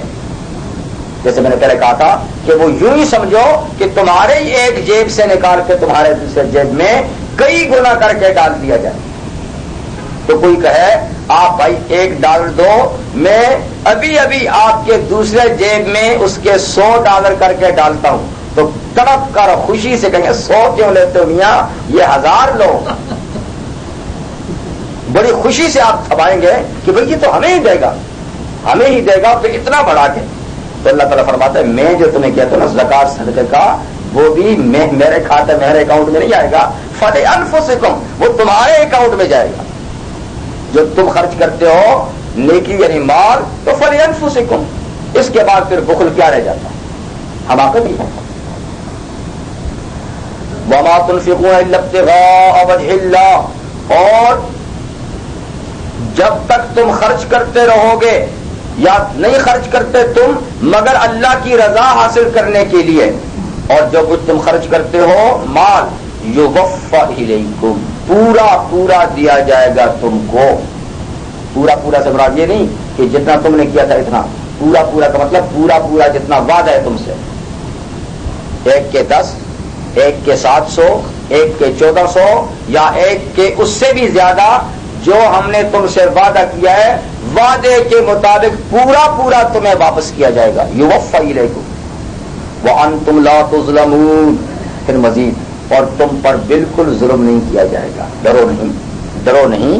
[SPEAKER 1] جیسے میں نے پہلے کہا تھا کہ وہ یوں ہی سمجھو کہ تمہارے ہی ایک جیب سے نکال کے تمہارے دوسرے جیب میں کئی گنا کر کے ڈال دیا جائے۔ تو کوئی کہے آپ بھائی $1 دو، میں ابھی ابھی آپ کے دوسرے جیب میں اس کے $100 کر کے ڈالتا ہوں، تو تڑپ کر خوشی سے کہیں گے 100 کیوں لیتے ہو میاں، یہ 1000 لو۔ بڑی خوشی سے آپ تھمائیں گے کہ بھئی یہ تو ہمیں ہی دے گا، ہمیں ہی دے گا، پھر اتنا بڑھا کے۔ تو اللہ تعالیٰ فرماتا ہے میں جو تمہیں کہتا ہوں نا زکوٰۃ صدقے کا، وہ بھی میرے کھاتے میرے اکاؤنٹ میں نہیں آئے گا، فلانفسکم، وہ تمہارے اکاؤنٹ میں جائے گا۔ جو تم خرچ کرتے ہو نیکی یعنی مال، تو فلانفسکم، اس کے بعد پھر بخل کیا رہ جاتا ہے؟ حماقت ہی ہے۔ وما تنفقون الا ابتغاء وجه اللہ، اور جب تک تم خرچ کرتے رہو گے یا نہیں خرچ کرتے تم مگر اللہ کی رضا حاصل کرنے کے لیے، اور جو کچھ تم خرچ کرتے ہو مال یوفی الیکم، پورا پورا دیا جائے گا تم کو۔ پورا پورا سے مراد یہ نہیں کہ جتنا تم نے کیا تھا اتنا، پورا پورا کا مطلب پورا پورا جتنا وعدہ ہے تم سے، 1 کے 10، 1 کے 700، 1 کے 1400، یا 1 کے اس سے بھی زیادہ جو ہم نے تم سے وعدہ کیا ہے، وعدے کے مطابق پورا پورا تمہیں واپس کیا جائے گا۔ یوفی الیکم، وَأَنْتُمْ لَا تُظْلَمُونَ، پھر مزید اور تم پر بالکل ظلم نہیں کیا جائے گا، ڈرو نہیں،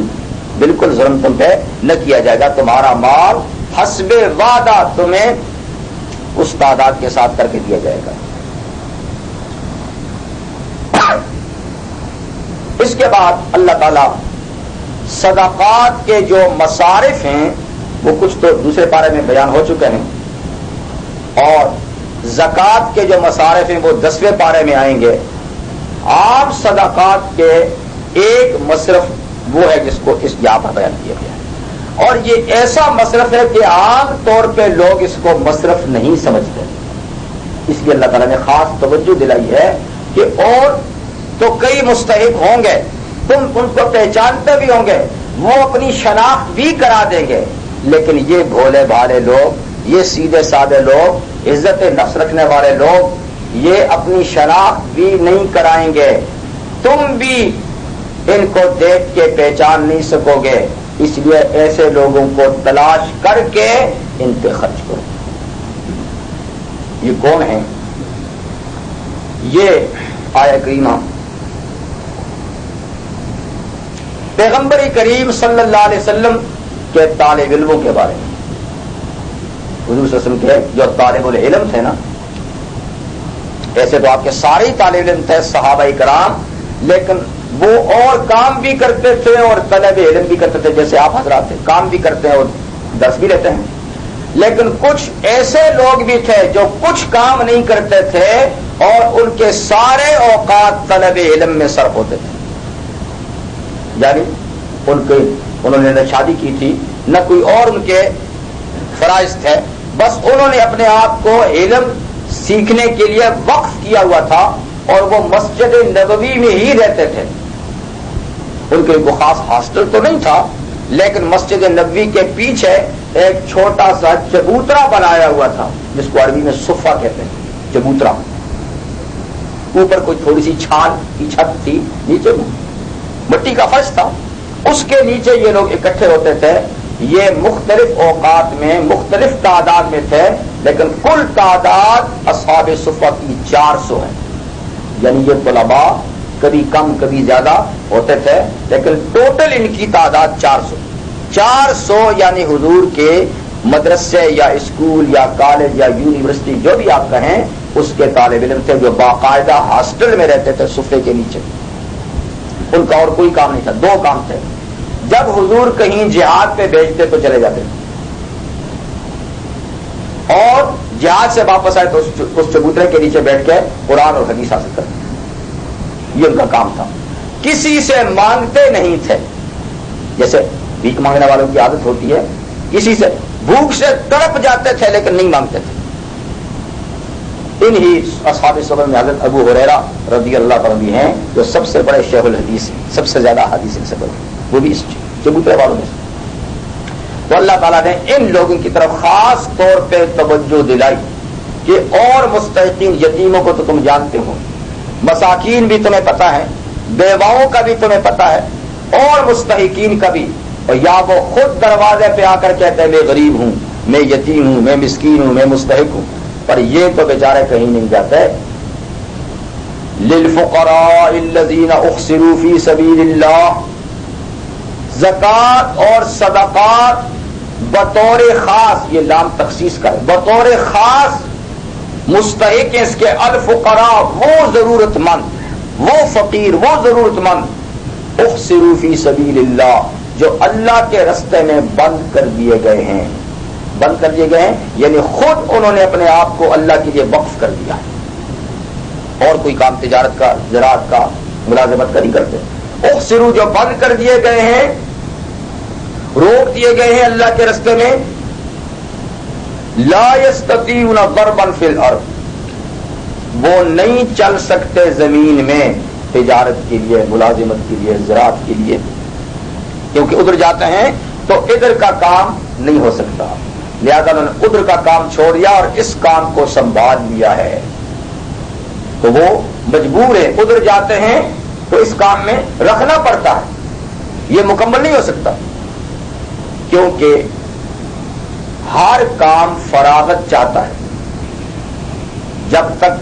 [SPEAKER 1] بالکل ظلم تم پہ نہ کیا جائے گا، تمہارا مال حسب وعدہ تمہیں اس تعداد کے ساتھ کر کے دیا جائے گا۔ اس کے بعد اللہ تعالی صدقات کے جو مصارف ہیں وہ کچھ تو دوسرے پارے میں بیان ہو چکے ہیں، اور زکوٰۃ کے جو مصارف ہیں وہ 10ویں پارے میں آئیں گے۔ عام صدقات کے ایک مصرف وہ ہے جس کو اس یہاں پر بیان کیا گیا ہے، اور یہ ایسا مصرف ہے کہ عام طور پہ لوگ اس کو مصرف نہیں سمجھتے، اس لیے اللہ تعالیٰ نے خاص توجہ دلائی ہے کہ اور تو کئی مستحق ہوں گے، تم ان کو پہچانتے بھی ہوں گے، وہ اپنی شناخت بھی کرا دیں گے، لیکن یہ بھولے بھالے لوگ، یہ سیدھے سادے لوگ، عزت نفس رکھنے والے لوگ یہ اپنی شناخت بھی نہیں کرائیں گے، تم بھی ان کو دیکھ کے پہچان نہیں سکو گے، اس لیے ایسے لوگوں کو تلاش کر کے ان پہ خرچ کرو۔ یہ کون ہیں؟ یہ آیت کریمہ پیغمبر کریم صلی اللہ علیہ وسلم کے طالب علموں کے بارے میں، حضور صلی اللہ علیہ وسلم کے جو طالب العلم تھے نا، ایسے تو آپ کے سارے ہی طالب علم تھے صحابہ کرام، لیکن وہ اور کام بھی کرتے تھے اور طلب علم بھی کرتے تھے، جیسے آپ حضرات تھے، کام بھی کرتے ہیں اور درس بھی لیتے ہیں، لیکن کچھ ایسے لوگ بھی تھے جو کچھ کام نہیں کرتے تھے اور ان کے سارے اوقات طلب علم میں صرف ہوتے تھے، یعنی انہوں نے نہ شادی کی تھی نہ کوئی اور ان کے فرائض تھے، بس انہوں نے اپنے آپ کو علم سیکھنے کے لیے وقف کیا ہوا تھا اور وہ مسجد نبوی میں ہی رہتے تھے، ان کے کوئی خاص ہاسٹل تو نہیں تھا، لیکن مسجد نبوی کے پیچھے ایک چھوٹا سا چبوترا بنایا ہوا تھا جس کو عربی میں صفہ کہتے ہیں، چبوترا، اوپر کوئی تھوڑی سی چھان کی چھت تھی، نیچے مٹی کا فرش تھا، اس کے نیچے یہ لوگ اکٹھے ہوتے تھے، یہ مختلف اوقات میں مختلف تعداد میں تھے، لیکن کل تعداد اصحاب صفہ کی 400 ہے، یعنی یہ طلباء کبھی کم کبھی زیادہ ہوتے تھے، لیکن ٹوٹل ان کی تعداد 400 یعنی حضور کے مدرسے یا اسکول یا کالج یا یونیورسٹی جو بھی آپ کہیں اس کے طالب علم تھے جو باقاعدہ ہاسٹل میں رہتے تھے صفے کے نیچے، ان کا اور کوئی کام نہیں تھا، 2 کام تھے، جب حضور کہیں جہاد پہ بھیجتے تو چلے جاتے اور جہاد سے واپس آئے تو اس چبوترے کے نیچے بیٹھ کے قرآن اور حدیث حاصل کرتے، یہ ان کا کام تھا، کسی سے مانگتے نہیں تھے، جیسے بھیک مانگنے والوں کی عادت ہوتی ہے، کسی سے بھوک سے تڑپ جاتے تھے لیکن نہیں مانگتے تھے۔ انہی اصحاب صفہ میں حضرت ابو ہریرہ رضی اللہ عنہ ہیں جو سب سے بڑے شیخ الحدیث ہیں، سب سے زیادہ حدیث ان سے بڑے، وہ بھی اس چبوترے والوں میں سے۔ تو اللہ تعالیٰ نے ان لوگوں کی طرف خاص طور پہ توجہ دلائی کہ اور مستحقین، یتیموں کو تو تم جانتے ہو، مساکین بھی تمہیں پتہ ہے، بیواؤں کا بھی تمہیں پتہ ہے، اور مستحقین کا بھی، اور یا وہ خود دروازے پہ آ کر کہتے ہیں میں غریب ہوں، میں یتیم ہوں، میں مسکین ہوں، میں مستحق ہوں، پر یہ تو بیچارے کہیں نہیں جاتے۔ للفقراء الذین احصروا فی سبیل اللہ، زکوٰۃ اور صدقات بطور خاص، یہ لام تخصیص کا ہے، بطور خاص مستحق اس کے الفقراء، وہ ضرورت مند، وہ فقیر، وہ ضرورت مند، احصروا فی سبیل اللہ، جو اللہ کے رستے میں بند کر دیے گئے ہیں، بند کر دیے گئے ہیں یعنی خود انہوں نے اپنے آپ کو اللہ کے لیے وقف کر دیا ہے، اور کوئی کام تجارت کا، زراعت کا، ملازمت کا نہیں کرتے، احصروا جو بند کر دیے گئے ہیں، روک دیے گئے ہیں اللہ کے رستے میں، لا یستطیعون ضربا فی الارض، وہ نہیں چل سکتے زمین میں تجارت کے لیے، ملازمت کے لیے، زراعت کے لیے، کیونکہ ادھر جاتے ہیں تو ادھر کا کام نہیں ہو سکتا، لہذا انہوں نے ادھر کا کام چھوڑ دیا اور اس کام کو سنبھال لیا ہے، تو وہ مجبور ہے، ادھر جاتے ہیں تو اس کام میں رکھنا پڑتا ہے، یہ مکمل نہیں ہو سکتا، کیونکہ ہر کام فراغت چاہتا ہے، جب تک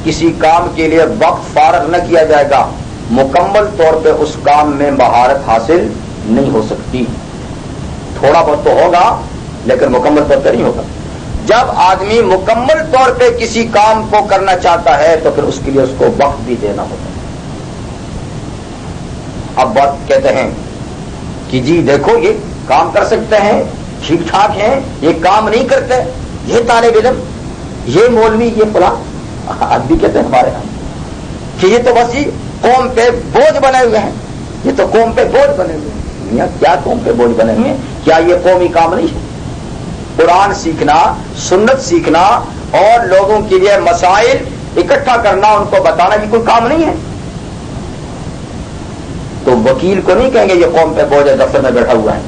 [SPEAKER 1] کسی کام کے لیے وقت فارغ نہ کیا جائے گا مکمل طور پہ اس کام میں مہارت حاصل نہیں ہو سکتی. تھوڑا بہت تو ہوگا لیکن مکمل طور پہ نہیں ہوگا. جب آدمی مکمل طور پہ کسی کام کو کرنا چاہتا ہے تو پھر اس کے لیے اس کو وقت بھی دینا ہوتا ہے. اب بات کہتے ہیں کہ جی دیکھو یہ کام کر سکتے ہیں ٹھیک ٹھاک ہیں, یہ کام نہیں کرتے, یہ طالب علم, یہ مولوی, یہ فلاں. آج بھی کہتے ہیں ہمارے یہاں کہ یہ تو بس یہ قوم پہ بوجھ بنے ہوئے ہیں, یہ تو قوم پہ بوجھ بنے ہوئے ہیں. کیا قوم پہ بوجھ بنے ہوئے ہیں؟ کیا یہ قومی کام نہیں ہے؟ قرآن سیکھنا, سنت سیکھنا اور لوگوں کے لیے مسائل اکٹھا کرنا, ان کو بتانا بھی کوئی کام نہیں ہے؟ تو وکیل کو نہیں کہیں گے یہ قوم پہ بوجھ ہے, دفتر میں بیٹھا ہوا ہے.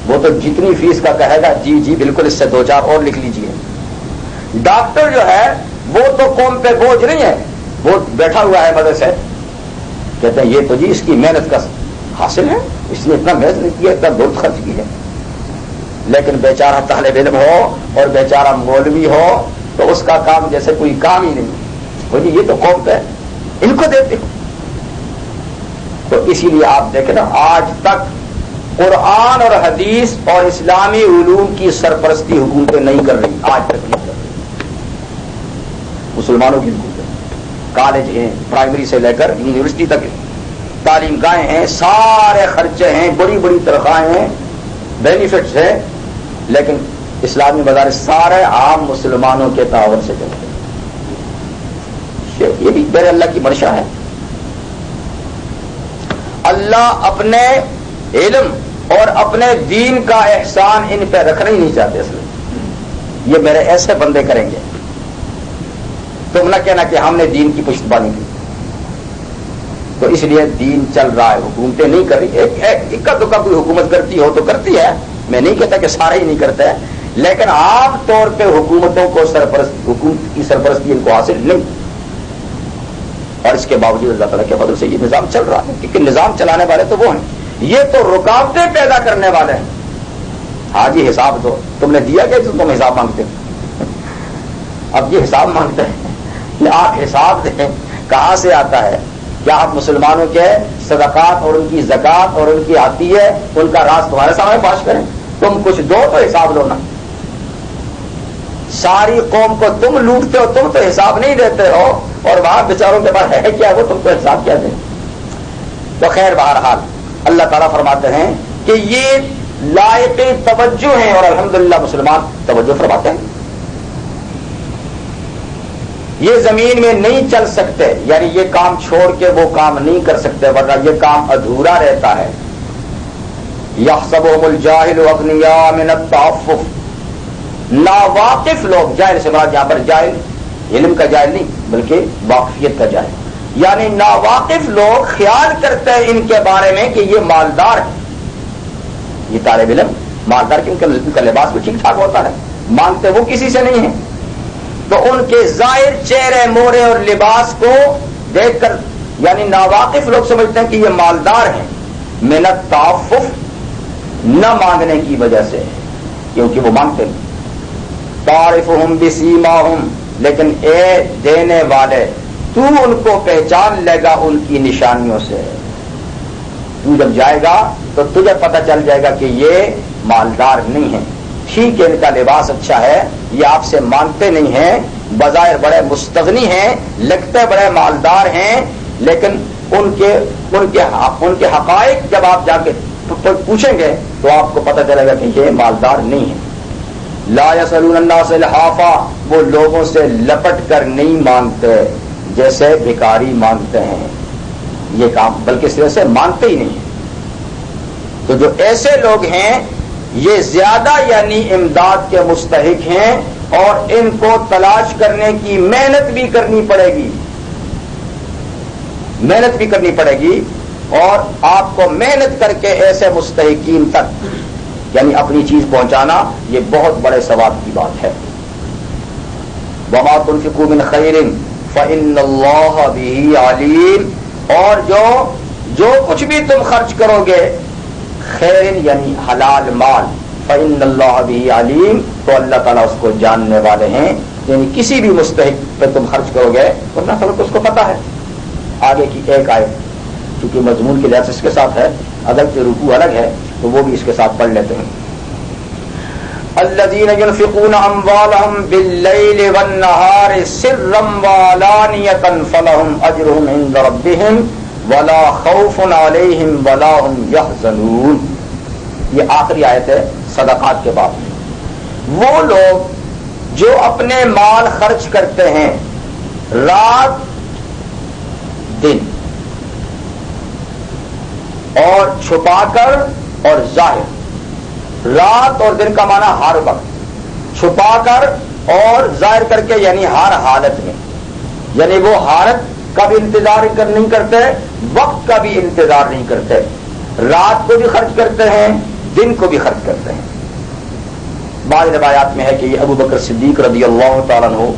[SPEAKER 1] وہ تو جتنی فیس کا کہے گا جی جی بالکل اس سے 2-4 اور لکھ لیجئے. ڈاکٹر جو ہے وہ تو قوم پہ بوجھ نہیں ہے, وہ بیٹھا ہوا ہے مدرسے, کہتے ہیں یہ تو جی اس کی محنت کا حاصل ہے, اس نے اتنا محنت کی ہے, اتنا دولت خرچ کی ہے. لیکن بیچارہ طالب علم ہو اور بیچارہ مولوی ہو تو اس کا کام جیسے کوئی کام ہی نہیں. وہ جی یہ تو قوم پہ ان کو دیتے ہو. تو اسی لیے آپ دیکھیں نا آج تک قرآن اور حدیث اور اسلامی علوم کی سرپرستی حکومتیں نہیں کر رہی, آج تک نہیں کر رہی. مسلمانوں کی حکومتیں, کالج ہیں پرائمری سے لے کر یونیورسٹی تک تعلیم گاہیں ہیں, سارے خرچے ہیں, بڑی بڑی تنخواہیں ہیں, بینیفٹس ہیں, لیکن اسلامی مدارس سارے عام مسلمانوں کے تعاون سے چلتے ہیں. یہ بھی میرے اللہ کی منشا ہے. اللہ اپنے علم اور اپنے دین کا احسان ان پہ رکھنا ہی نہیں چاہتے. اصل یہ میرے ایسے بندے کریں گے, تم نہ کہنا کہ ہم نے دین کی پشتبانی کی. تو اس لیے دین چل رہا ہے, حکومتیں نہیں کر رہی. ایک کا دکا کوئی حکومت کرتی ہو تو کرتی ہے, میں نہیں کہتا کہ سارے ہی نہیں کرتے ہیں, لیکن عام طور پہ حکومتوں کو حکومت کی سرپرستی ان کو حاصل نہیں. اور اس کے باوجود اللہ تعالیٰ کے فضل سے یہ نظام چل رہا ہے, کیونکہ نظام چلانے والے تو وہ ہیں, یہ تو رکاوٹیں پیدا کرنے والے ہیں. ہاں جی حساب دو, تم نے دیا کہ تم حساب مانگتے ہو. اب یہ حساب مانگتے ہیں, آپ حساب دیں, کہاں سے آتا ہے؟ کیا آپ مسلمانوں کے صدقات اور ان کی زکات اور ان کی عطیہ ان کا راز تمہارے سامنے پاش کریں؟ تم کچھ دو تو حساب دو نا. ساری قوم کو تم لوٹتے ہو, تم تو حساب نہیں دیتے ہو, اور وہاں بیچاروں کے پاس ہے کیا, وہ تم کو حساب کیا دیں؟ تو خیر بہرحال اللہ تعالیٰ فرماتے ہیں کہ یہ لائق توجہ ہیں, اور الحمدللہ مسلمان توجہ فرماتے ہیں. یہ زمین میں نہیں چل سکتے, یعنی یہ کام چھوڑ کے وہ کام نہیں کر سکتے, ورنہ یہ کام ادھورا رہتا ہے. یحسبهم الجاہل اغنیاء من التعفف, ناواقف لوگ, جاہل سے مراد یہاں پر جاہل علم کا جاہل نہیں بلکہ واقفیت کا جاہل, یعنی ناواقف لوگ خیال کرتے ہیں ان کے بارے میں کہ یہ مالدار ہے. یہ طالب علم مالدار کہ ان کا لباس بھی ٹھیک ٹھاک ہوتا ہے, مانگتے وہ کسی سے نہیں ہے. تو ان کے ظاہر چہرے مورے اور لباس کو دیکھ کر یعنی ناواقف لوگ سمجھتے ہیں کہ یہ مالدار ہیں. من التعفف, نہ مانگنے کی وجہ سے, کیونکہ وہ مانگتے نہیں. تعرفهم بسیماهم, لیکن اے دینے والے تو ان کو پہچان لے گا ان کی نشانیوں سے. تو جب جائے گا تو تجھے پتہ چل جائے گا کہ یہ مالدار نہیں ہے. ٹھیک ہے ان کا لباس اچھا ہے, یہ آپ سے مانگتے نہیں ہیں, بظاہر بڑے مستغنی ہیں, لگتے بڑے مالدار ہیں, لیکن ان کے حقائق جب آپ جا کے پوچھیں گے تو آپ کو پتہ چلے گا کہ یہ مالدار نہیں ہے. لا یسألون الناس الحافا, وہ لوگوں سے لپٹ کر نہیں مانگتے جیسے بھکاری مانگتے ہیں. یہ کام بلکہ صرف سے مانگتے ہی نہیں ہیں. تو جو ایسے لوگ ہیں یہ زیادہ یعنی امداد کے مستحق ہیں, اور ان کو تلاش کرنے کی محنت بھی کرنی پڑے گی, اور آپ کو محنت کر کے ایسے مستحقین تک یعنی اپنی چیز پہنچانا یہ بہت بڑے ثواب کی بات ہے. وما تنفقوا من خیر فإن اللہ بہ علیم, اور جو کچھ بھی تم خرچ کرو گے خیر یعنی حلال مال, فإن اللہ بہ علیم, تو اللہ تعالیٰ اس کو جاننے والے ہیں, یعنی کسی بھی مستحق پہ تم خرچ کرو گے تو اللہ تعالیٰ کو اس کو پتا ہے. آگے کی ایک آیت چونکہ مضمون کے لحاظ سے اس کے ساتھ ہے، اگر کہ رکوع الگ ہے تو وہ بھی اس کے ساتھ پڑھ لیتے ہیں. الذين ينفقون اموالهم بالليل والنهار سرا وعلانية فلهم اجرهم عند ربهم ولا خوف عليهم ولا هم يحزنون. یہ آخری آیت ہے صدقات کے بعد. وہ لوگ جو اپنے مال خرچ کرتے ہیں رات دن اور چھپا کر اور ظاہر. رات اور دن کا معنی ہر وقت، چھپا کر اور ظاہر کر کے یعنی ہر حالت میں. یعنی وہ حالت کا بھی انتظار نہیں کرتے، وقت کا بھی انتظار نہیں کرتے. رات کو بھی خرچ کرتے ہیں، دن کو بھی خرچ کرتے ہیں. بعض روایات میں ہے کہ یہ ابو بکر صدیق رضی اللہ تعالیٰ عنہ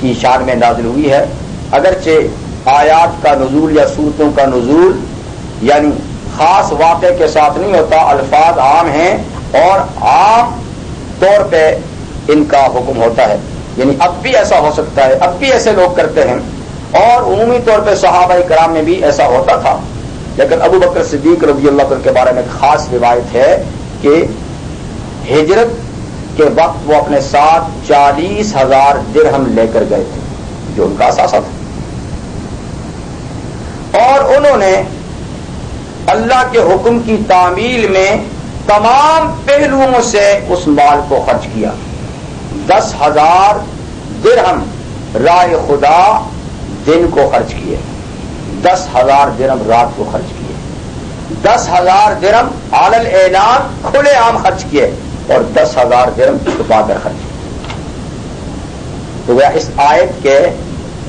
[SPEAKER 1] کی شان میں نازل ہوئی ہے. اگرچہ آیات کا نزول یا صورتوں کا نزول یعنی خاص واقعے کے ساتھ نہیں ہوتا، الفاظ عام ہیں اور عام طور پہ ان کا حکم ہوتا ہے. یعنی اب بھی ایسا ہو سکتا ہے، اب بھی ایسے لوگ کرتے ہیں، اور عمومی طور پہ صحابہ کرام میں بھی ایسا ہوتا تھا. لیکن ابو بکر صدیق رضی اللہ عنہ کے بارے میں ایک خاص روایت ہے کہ ہجرت کے وقت وہ اپنے ساتھ 40,000 درہم لے کر گئے تھے جو ان کا اثاثہ تھا، اور انہوں نے اللہ کے حکم کی تعمیل میں تمام پہلوؤں سے اس مال کو خرچ کیا. 10,000 درہم راہ خدا دن کو خرچ کیے، 10,000 درہم رات کو خرچ کیے، 10,000 درہم علی الاعلان کھلے عام خرچ کیے، اور 10,000 درہم چھپا کر خرچ کیے. تو وہ اس آیت کے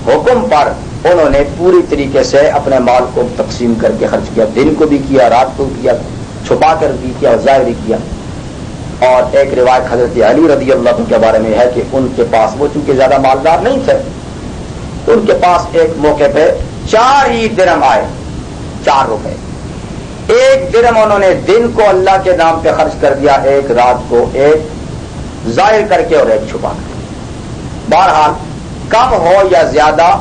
[SPEAKER 1] حکم پر انہوں نے پوری طریقے سے اپنے مال کو تقسیم کر کے خرچ کیا. دن کو بھی کیا، رات کو کیا، چھپا کر بھی کیا اور ظاہر بھی کیا. اور ایک روایت حضرت علی رضی اللہ عنہ کے بارے میں ہے کہ ان کے پاس، وہ چونکہ زیادہ مالدار نہیں تھے، ان کے پاس ایک موقع پہ 4 ہی درہم آئے، 4 روپے. ایک درہم انہوں نے دن کو اللہ کے نام پہ خرچ کر دیا، ایک رات کو، ایک ظاہر کر کے اور ایک چھپا کر. بہرحال کم ہو یا زیادہ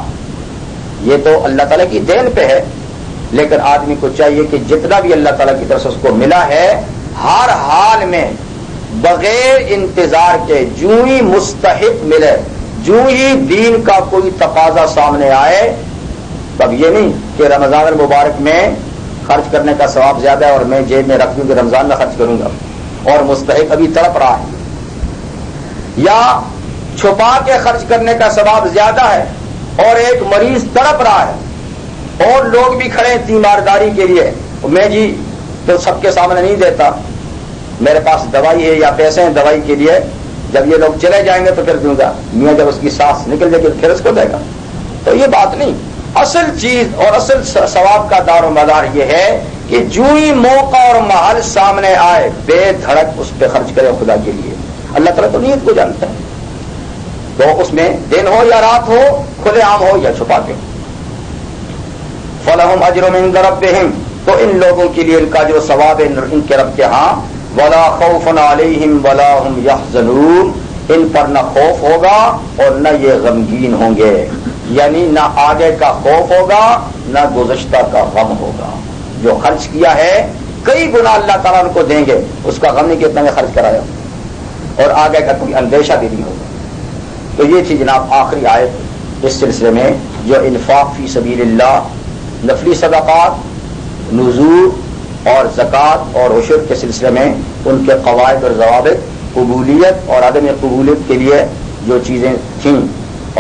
[SPEAKER 1] یہ تو اللہ تعالیٰ کی دین پہ ہے، لیکن آدمی کو چاہیے کہ جتنا بھی اللہ تعالیٰ کی طرف سے اس کو ملا ہے ہر حال میں بغیر انتظار کے، جو ہی مستحق ملے، جو ہی دین کا کوئی تقاضا سامنے آئے، تب یہ نہیں کہ رمضان المبارک میں خرچ کرنے کا ثواب زیادہ ہے اور میں جیب میں رکھ دوں کہ رمضان میں خرچ کروں گا، اور مستحق ابھی تڑپ رہا ہے، یا چھپا کے خرچ کرنے کا ثواب زیادہ ہے اور ایک مریض تڑپ رہا ہے اور لوگ بھی کھڑے ہیں تیمارداری کے لیے، میں جی تو سب کے سامنے نہیں دیتا، میرے پاس دوائی ہے یا پیسے ہیں دوائی کے لیے، جب یہ لوگ چلے جائیں گے تو پھر دوں گا، میاں جب اس کی سانس نکل جائے گی پھر اس کو دے گا. تو یہ بات نہیں. اصل چیز اور اصل ثواب کا دار و مدار یہ ہے کہ جو ہی موقع اور محل سامنے آئے بے دھڑک اس پہ خرچ کرے خدا کے لیے. اللہ تعالیٰ تو نیت کو جانتا ہے، تو اس میں دن ہو یا رات ہو، کھلے عام ہو یا چھپا کے. فَلَهُمْ أَجْرٌ عِندَ رَبِّهِمْ، تو ان لوگوں کے لیے ان کا جو ثواب ہے ان کے رب کے ہاں. وَلَا خَوْفٌ عَلَيْهِمْ وَلَا هُمْ يَحْزَنُونَ، ان پر نہ خوف ہوگا اور نہ یہ غمگین ہوں گے. یعنی نہ آگے کا خوف ہوگا نہ گزشتہ کا غم ہوگا. جو خرچ کیا ہے کئی گنا اللہ تعالیٰ ان کو دیں گے، اس کا غم نہیں کہ اتنا میں خرچ کرایا، اور آگے کا کوئی اندیشہ بھی نہیں ہوگا. تو یہ تھی جناب آخری آیت اس سلسلے میں، جو انفاق فی سبیل اللہ، نفلی صدقات، نذور اور زکوٰۃ اور عشر کے سلسلے میں ان کے قواعد اور ضوابط، قبولیت اور عدم قبولیت کے لیے جو چیزیں تھیں،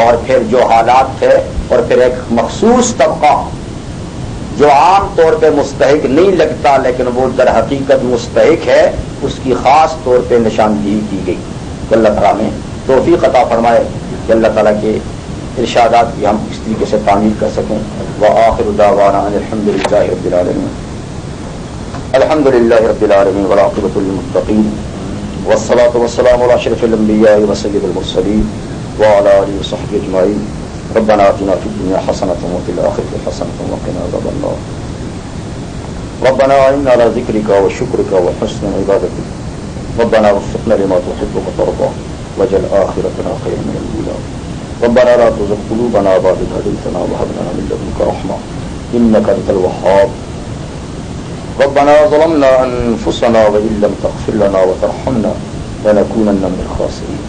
[SPEAKER 1] اور پھر جو حالات تھے، اور پھر ایک مخصوص طبقہ جو عام طور پہ مستحق نہیں لگتا لیکن وہ در حقیقت مستحق ہے، اس کی خاص طور پہ نشاندہی کی گئی. تو اللہ تعالیٰ نے توفیق عطا فرمائے کہ اللہ تعالیٰ کے ارشادات کی ہم اس طریقے سے تعمیل کر سکیں. وآخر دعوانا الحمد للہ رب العالمین. الحمد للہ رب العالمین والعاقبۃ للمتقین والصلاۃ والسلام علی اشرف الانبیاء وسید المرسلین وعلی آلہ وصحبہ اجمعین. ربنا آتنا فی الدنیا حسنۃ وفی الآخرۃ حسنۃ وقنا عذاب النار. ربنا اعنا على ذکرک وشکرک وحسن عبادتک. ربنا وفقنا لما تحب وترضى. واجعل آخرتنا خيرا من الأولى ربنا لا تزغ قلوبنا بعد إذ هديتنا وهب لنا من لدنك رحمة إنك أنت الوهاب ربنا ظلمنا أنفسنا وإن لم تغفر لنا وترحمنا لنكونن من الخاسرين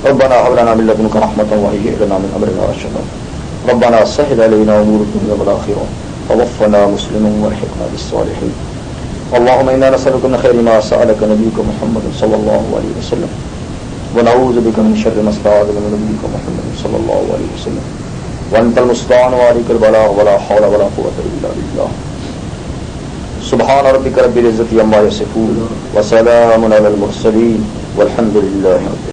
[SPEAKER 1] ربنا هب لنا من لدنك رحمة وهيئ لنا من أمرنا رشدا ربنا سهل علينا أمور الدنيا والآخرة توفنا مسلما والحقنا بالصالحين اللهم إنا نسألك من خير ما سألك نبيك محمد صلى الله عليه وسلم ونعوذ بك من شر ما استعاذ من نبيك محمد صلى الله عليه وسلم وأنت المستعان وعليك البلاغ ولا حول ولا قوة إلا بالله سبحان ربك رب العزة عما يصفون وسلام على المرسلين والحمد لله رب